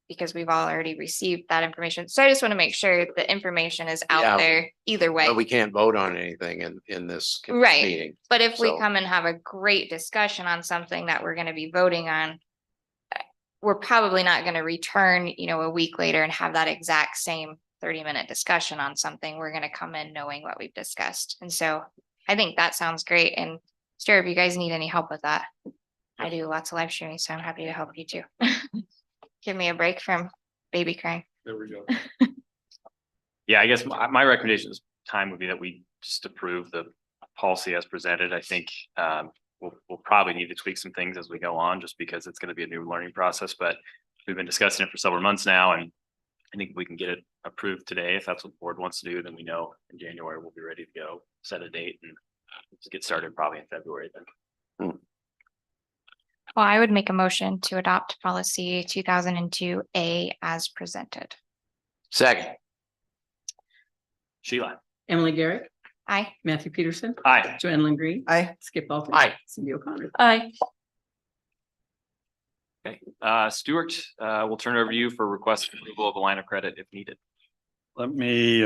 Because we've all already received that information. So I just want to make sure the information is Yeah. out there either way. But we can't vote on anything in this Right. meeting. But if we So- come and have a great discussion on something that we're going to be voting on, we're probably not going to return, a week later and have that exact same 30-minute discussion on something. We're going to come in knowing what we've discussed. And so I think that sounds great. And Stuart, if you guys need any help with that, I do lots of live streaming, so I'm happy to help you too. Give me a break from baby crying. There we go. Yeah, I guess my recommendation this time would be that we just approve the policy as presented. I think we'll probably need to tweak some things as we go on, just because it's going to be a new learning process, but we've been discussing it for several months now, and I think we can get it approved today. If that's what the board wants to do, then we know in January we'll be ready to go, set a date, and just get started probably in February then. Well, I would make a motion to adopt policy 2002A as presented. Second. Sheila. Emily Garrett, Aye. Matthew Peterson, Aye. Joanne Lynn Green, Aye. Skip Alter. Aye. Cindy O'Connor. Aye. Okay, Stuart, we'll turn it over to you for request for approval of a line of credit if needed. Let me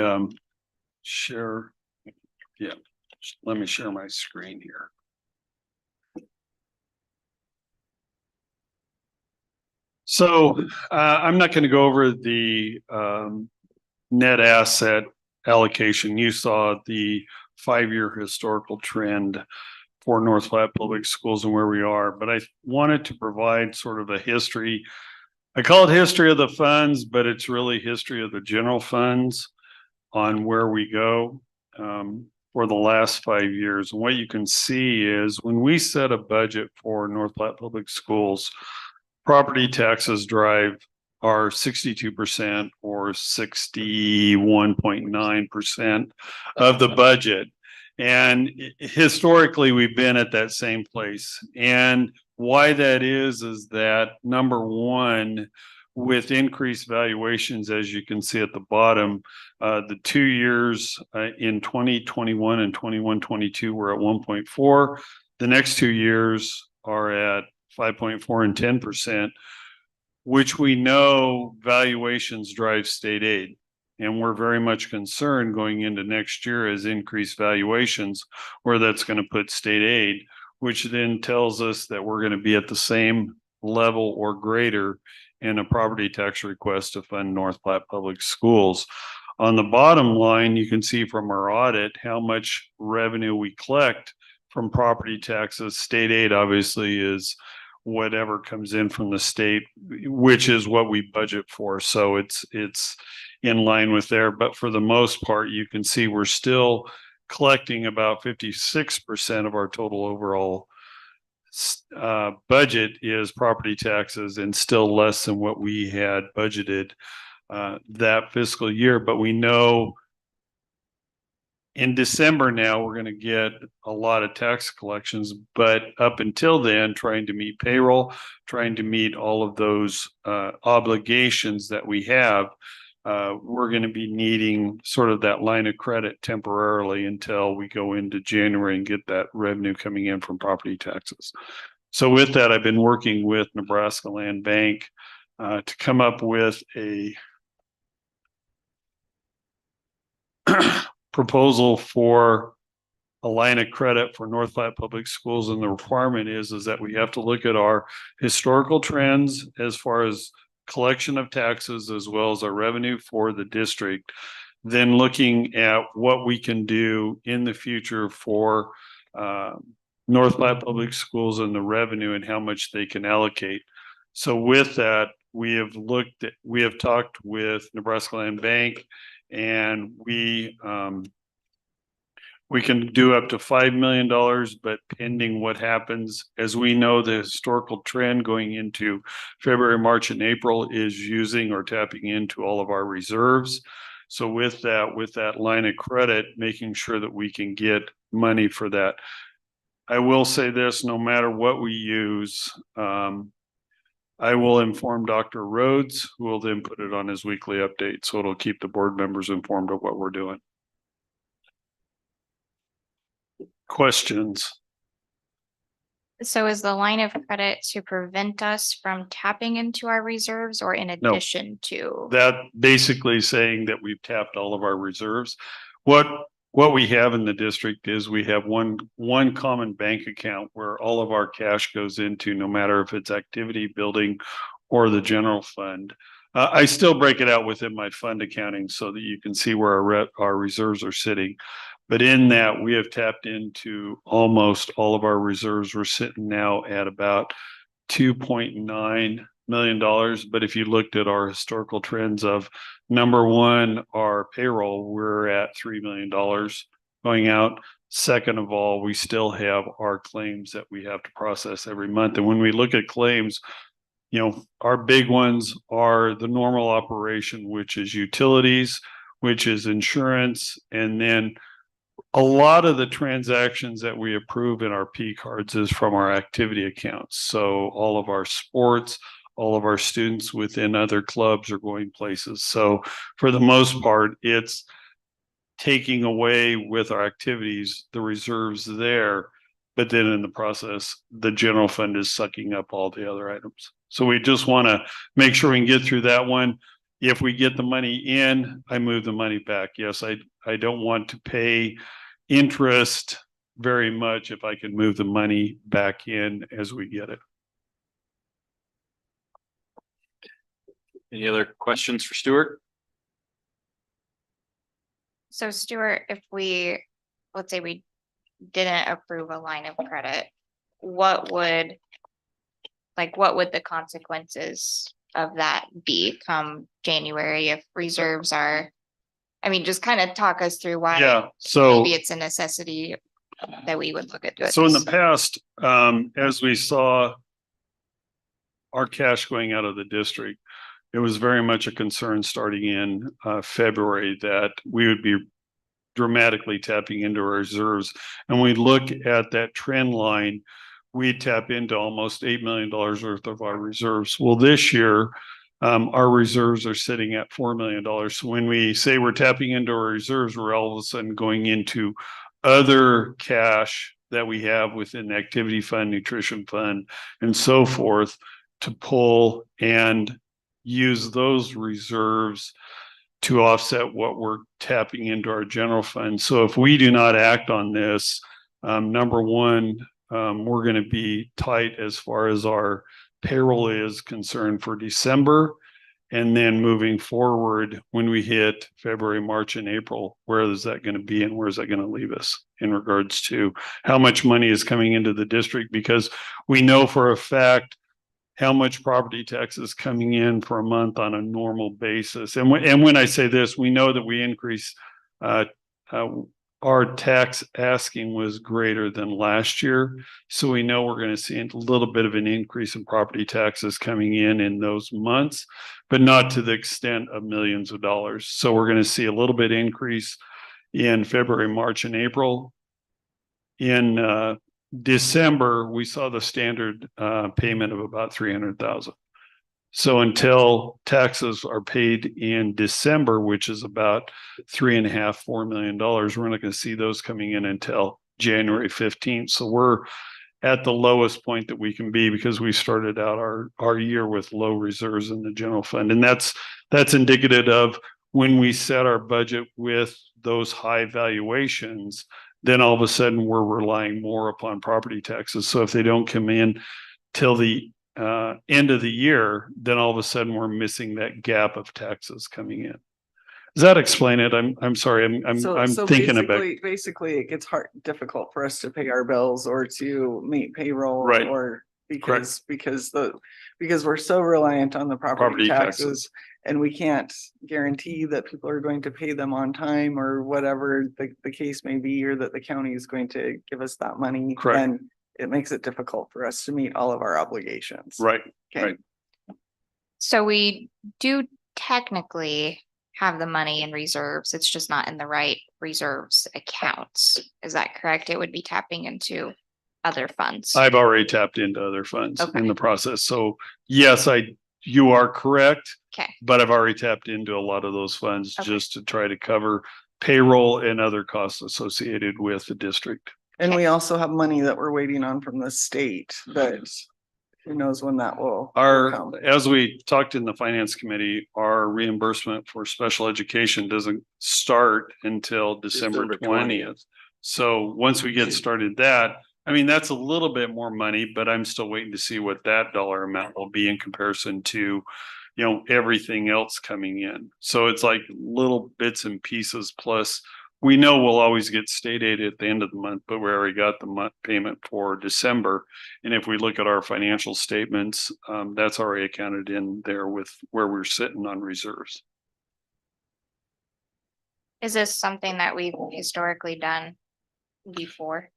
share. Yeah, let me share my screen here. So I'm not going to go over the net asset allocation. You saw the 5-year historical trend for North Platte Public Schools and where we are, but I wanted to provide sort of a history. I call it history of the funds, but it's really history of the general funds on where we go for the last 5 years. And what you can see is when we set a budget for North Platte Public Schools, property taxes drive are 62% or 61.9% of the budget. And historically, we've been at that same place. And why that is that number one, with increased valuations, as you can see at the bottom, the 2 years in 2021 and 21-22 were at 1.4. The next 2 years are at 5.4 and 10%, which we know valuations drive state aid. And we're very much concerned going into next year as increased valuations, where that's going to put state aid, which then tells us that we're going to be at the same level or greater in a property tax request to fund North Platte Public Schools. On the bottom line, you can see from our audit how much revenue we collect from property taxes. State aid obviously is whatever comes in from the state, which is what we budget for. So it's in line with there. But for the most part, you can see we're still collecting about 56% of our total overall budget is property taxes, and still less than what we had budgeted that fiscal year. But we know in December now, we're going to get a lot of tax collections, but up until then, trying to meet payroll, trying to meet all of those obligations that we have, we're going to be needing sort of that line of credit temporarily until we go into January and get that revenue coming in from property taxes. So with that, I've been working with Nebraska Land Bank to come up with a proposal for a line of credit for North Platte Public Schools. And the requirement is that we have to look at our historical trends as far as collection of taxes, as well as our revenue for the district, then looking at what we can do in the future for North Platte Public Schools and the revenue and how much they can allocate. So with that, we have talked with Nebraska Land Bank, and we We can do up to $5 million, but pending what happens, as we know, the historical trend going into February, March, and April is using or tapping into all of our reserves. So with that line of credit, making sure that we can get money for that. I will say this, no matter what we use, I will inform Dr. Rhodes, who will then put it on his weekly update. So it'll keep the board members informed of what we're doing. Questions? So is the line of credit to prevent us from tapping into our reserves or in addition to? That basically saying that we've tapped all of our reserves. What we have in the district is we have one common bank account where all of our cash goes into, no matter if it's activity building or the general fund. I still break it out within my fund accounting so that you can see where our reserves are sitting. But in that, we have tapped into almost all of our reserves. We're sitting now at about $2.9 million. But if you looked at our historical trends of number one, our payroll, we're at $3 million going out. Second of all, we still have our claims that we have to process every month. And when we look at claims, you know, our big ones are the normal operation, which is utilities, which is insurance, and then a lot of the transactions that we approve in our P cards is from our activity accounts. So all of our sports, all of our students within other clubs are going places. So for the most part, it's taking away with our activities, the reserves there, but then in the process, the general fund is sucking up all the other items. So we just want to make sure we can get through that one. If we get the money in, I move the money back. Yes, I don't want to pay interest very much if I can move the money back in as we get it. Any other questions for Stuart? So Stuart, if let's say we didn't approve a line of credit, what would the consequences of that be come January if reserves are, I mean, just kind of talk us through why. Yeah, so maybe it's a necessity that we would look at. So in the past, as we saw our cash going out of the district, it was very much a concern starting in February that we would be dramatically tapping into our reserves. And we look at that trend line, we tap into almost $8 million worth of our reserves. Well, this year, our reserves are sitting at $4 million. So when we say we're tapping into our reserves, we're all of a sudden going into other cash that we have within the activity fund, nutrition fund, and so forth to pull and use those reserves to offset what we're tapping into our general fund. So if we do not act on this, number one, we're going to be tight as far as our payroll is concerned for December. And then moving forward, when we hit February, March, and April, where is that going to be and where is that going to leave us in regards to how much money is coming into the district? Because we know for a fact how much property tax is coming in for a month on a normal basis. And when I say this, we know that we increase our tax asking was greater than last year. So we know we're going to see a little bit of an increase in property taxes coming in those months, but not to the extent of millions of dollars. So we're going to see a little bit increase in February, March, and April. In December, we saw the standard payment of about $300,000. So until taxes are paid in December, which is about $3.5–4 million, we're not going to see those coming in until January 15th. So we're at the lowest point that we can be because we started out our year with low reserves in the general fund. And that's indicative of when we set our budget with those high valuations, then all of a sudden we're relying more upon property taxes. So if they don't come in till the end of the year, then all of a sudden we're missing that gap of taxes coming in. Does that explain it? I'm sorry. I'm thinking about. Basically, it gets difficult for us to pay our bills or to meet payroll, Right. or Because we're so reliant on the property Property taxes. taxes. And we can't guarantee that people are going to pay them on time or whatever the case may be, or that the county is going to give us that money. Correct. And it makes it difficult for us to meet all of our obligations. Right, Okay. right. So we do technically have the money in reserves. It's just not in the right reserves accounts. Is that correct? It would be tapping into other funds. I've already tapped into other funds Okay. in the process. So yes, you are correct. Okay. But I've already tapped into a lot of those funds Okay. just to try to cover payroll and other costs associated with the district. And we also have money that we're waiting on from the state, but who knows when that will come. As we talked in the finance committee, our reimbursement for special education doesn't start until December December 20th. So once we get started that's a little bit more money, but I'm still waiting to see what that dollar amount will be in comparison to, everything else coming in. So it's like little bits and pieces, plus we know we'll always get state aid at the end of the month, but we already got the month payment for December. And if we look at our financial statements, that's already accounted in there with where we're sitting on reserves. Is this something that we've historically done before?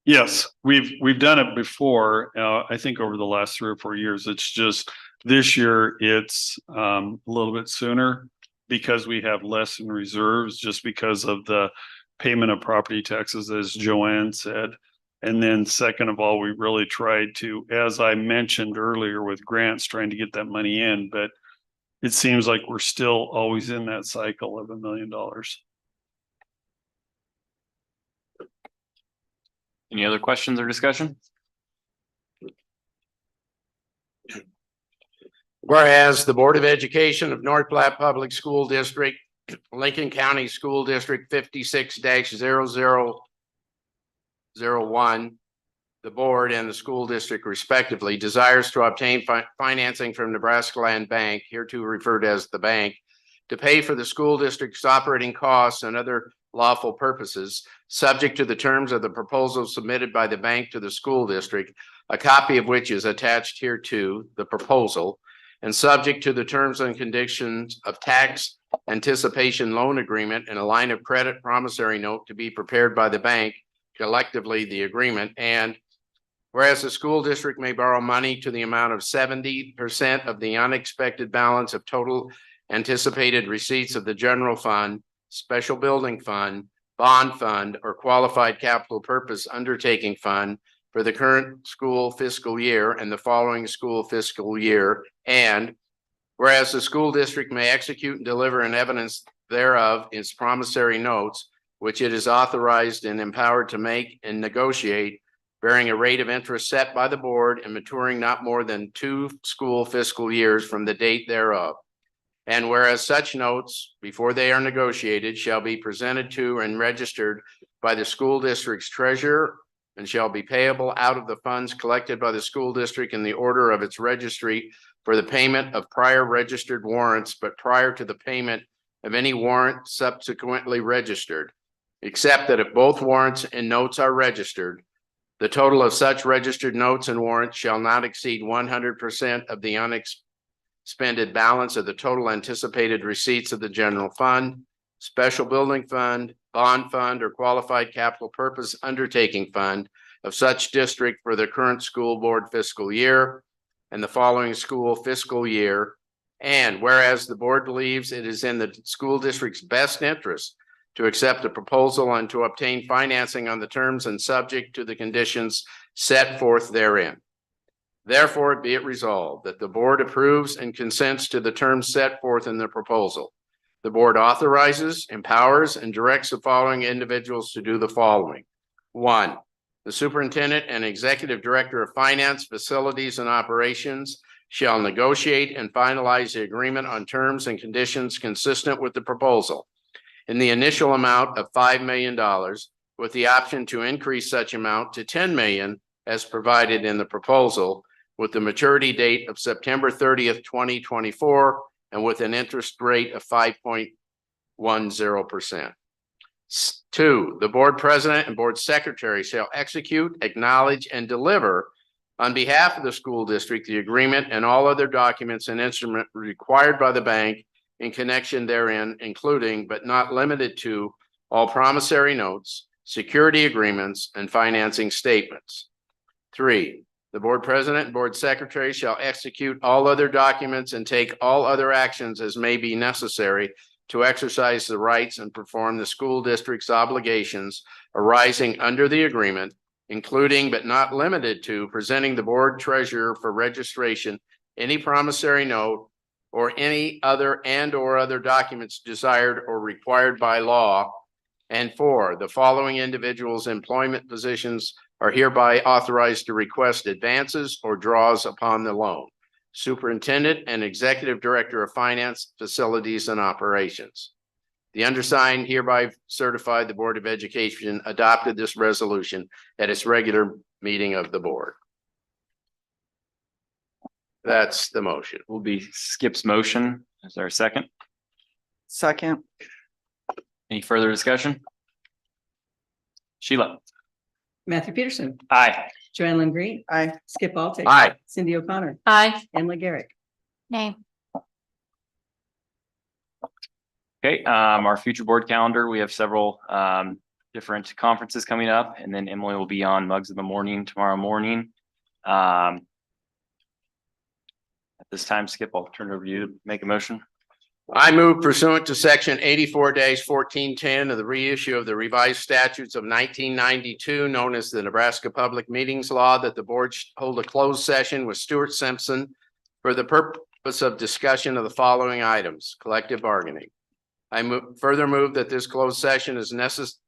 Yes, we've done it before. I think over the last 3 or 4 years. It's just this year it's a little bit sooner because we have less in reserves, just because of the payment of property taxes, as Joanne said. And then second of all, we really tried to, as I mentioned earlier with grants, trying to get that money in, but it seems like we're still always in that cycle of $1 million. Any other questions or discussion? Whereas the Board of Education of North Platte Public School District, Lincoln County School District 56-0001, the board and the school district respectively desires to obtain financing from Nebraska Land Bank, hereto referred as the bank, to pay for the school district's operating costs and other lawful purposes, subject to the terms of the proposal submitted by the bank to the school district, a copy of which is attached hereto, the proposal, and subject to the terms and conditions of tax anticipation loan agreement and a line of credit promissory note to be prepared by the bank, collectively the agreement. And whereas the school district may borrow money to the amount of 70% of the unexpected balance of total anticipated receipts of the general fund, special building fund, bond fund, or qualified capital purpose undertaking fund for the current school fiscal year and the following school fiscal year. And whereas the school district may execute and deliver an evidence thereof its promissory notes, which it is authorized and empowered to make and negotiate, bearing a rate of interest set by the board and maturing not more than 2 school fiscal years from the date thereof. And whereas such notes, before they are negotiated, shall be presented to and registered by the school district's treasurer and shall be payable out of the funds collected by the school district in the order of its registry for the payment of prior registered warrants, but prior to the payment of any warrant subsequently registered, except that if both warrants and notes are registered, the total of such registered notes and warrants shall not exceed 100% of the unexpended balance of the total anticipated receipts of the general fund, special building fund, bond fund, or qualified capital purpose undertaking fund of such district for the current school board fiscal year and the following school fiscal year. And whereas the board believes it is in the school district's best interest to accept the proposal and to obtain financing on the terms and subject to the conditions set forth therein. Therefore, be it resolved that the board approves and consents to the terms set forth in the proposal. The board authorizes, empowers, and directs the following individuals to do the following. 1, the superintendent and executive director of finance, facilities, and operations shall negotiate and finalize the agreement on terms and conditions consistent with the proposal in the initial amount of $5 million, with the option to increase such amount to $10 million as provided in the proposal, with the maturity date of September 30th, 2024, and with an interest rate of 5.10%. 2, the board president and board secretary shall execute, acknowledge, and deliver On behalf of the school district, the agreement and all other documents and instrument required by the bank in connection therein, including but not limited to all promissory notes, security agreements, and financing statements. 3, the board president and board secretary shall execute all other documents and take all other actions as may be necessary to exercise the rights and perform the school district's obligations arising under the agreement, including but not limited to presenting the board treasurer for registration any promissory note or any other and/or other documents desired or required by law. And 4, the following individuals' employment positions are hereby authorized to request advances or draws upon the loan: Superintendent and Executive Director of Finance, Facilities, and Operations. The undersigned hereby certify the Board of Education adopted this resolution at its regular meeting of the board. That's the motion. Will be Skip's motion. Is there a second? Second. Any further discussion? Sheila. Matthew Peterson, Aye. Joanne Lynn Green, Aye. Skip Alter. Aye. Cindy O'Connor, Aye. Emily Garrick. Nay. Okay, our future board calendar, we have several different conferences coming up, and then Emily will be on Mugs of the Morning tomorrow morning. At this time, Skip, I'll turn it over to you to make a motion. I move pursuant to section 84-1410 of the reissue of the revised statutes of 1992, known as the Nebraska Public Meetings Law, that the board hold a closed session with Stuart Simpson for the purpose of discussion of the following items: collective bargaining. I further move that this closed session is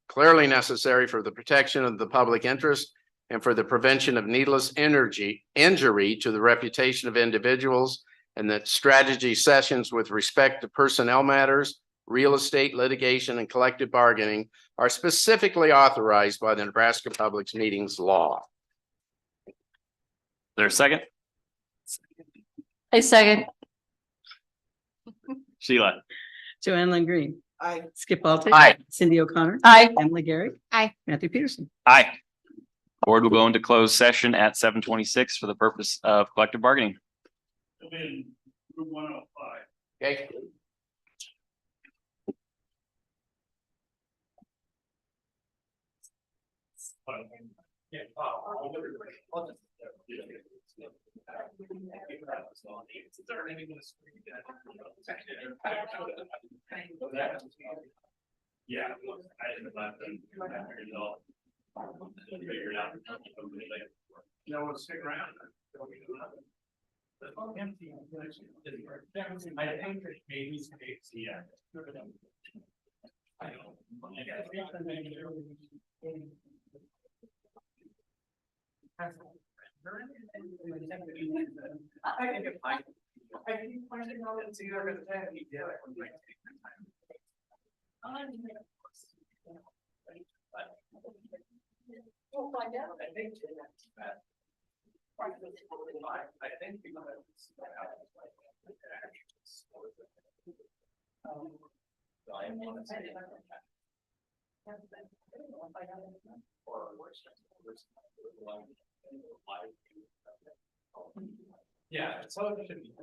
clearly necessary for the protection of the public interest and for the prevention of needless injury to the reputation of individuals, and that strategy sessions with respect to personnel matters, real estate litigation, and collective bargaining are specifically authorized by the Nebraska Public Meetings Law. Is there a second? I second. Sheila. Joanne Lynn Green. Aye. Skip Alter. Aye. Cindy O'Connor. Aye. Emily Garrick. Aye. Matthew Peterson. Aye. Board will go into closed session at 7:26 for the purpose of collective bargaining. Okay. Yeah. No, stick around. Empty. I think maybe it's yeah. I don't. We'll find out. I think that. I think people have. Yeah, so it should be.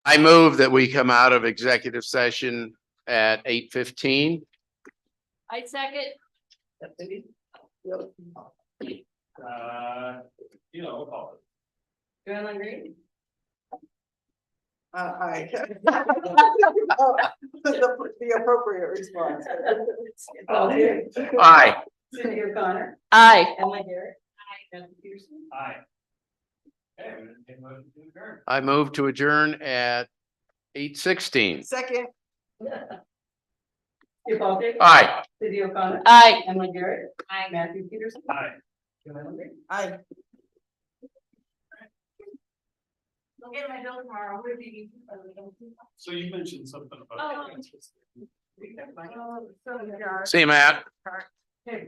I move that we come out of executive session at 8:15. I second. Joe Ellen Green. Aye. The appropriate response. Aye. Cindy O'Connor. Aye. Emily Garrett. Matthew Peterson. Aye. I move to adjourn at 8:16. Second. Skip Alter. Aye. Cindy O'Connor. Aye. Emily Garrett. Matthew Peterson. Aye. Joe Ellen Green. Aye. I'll get my bill tomorrow. So you mentioned something Oh. about. See you, Matt. Okay.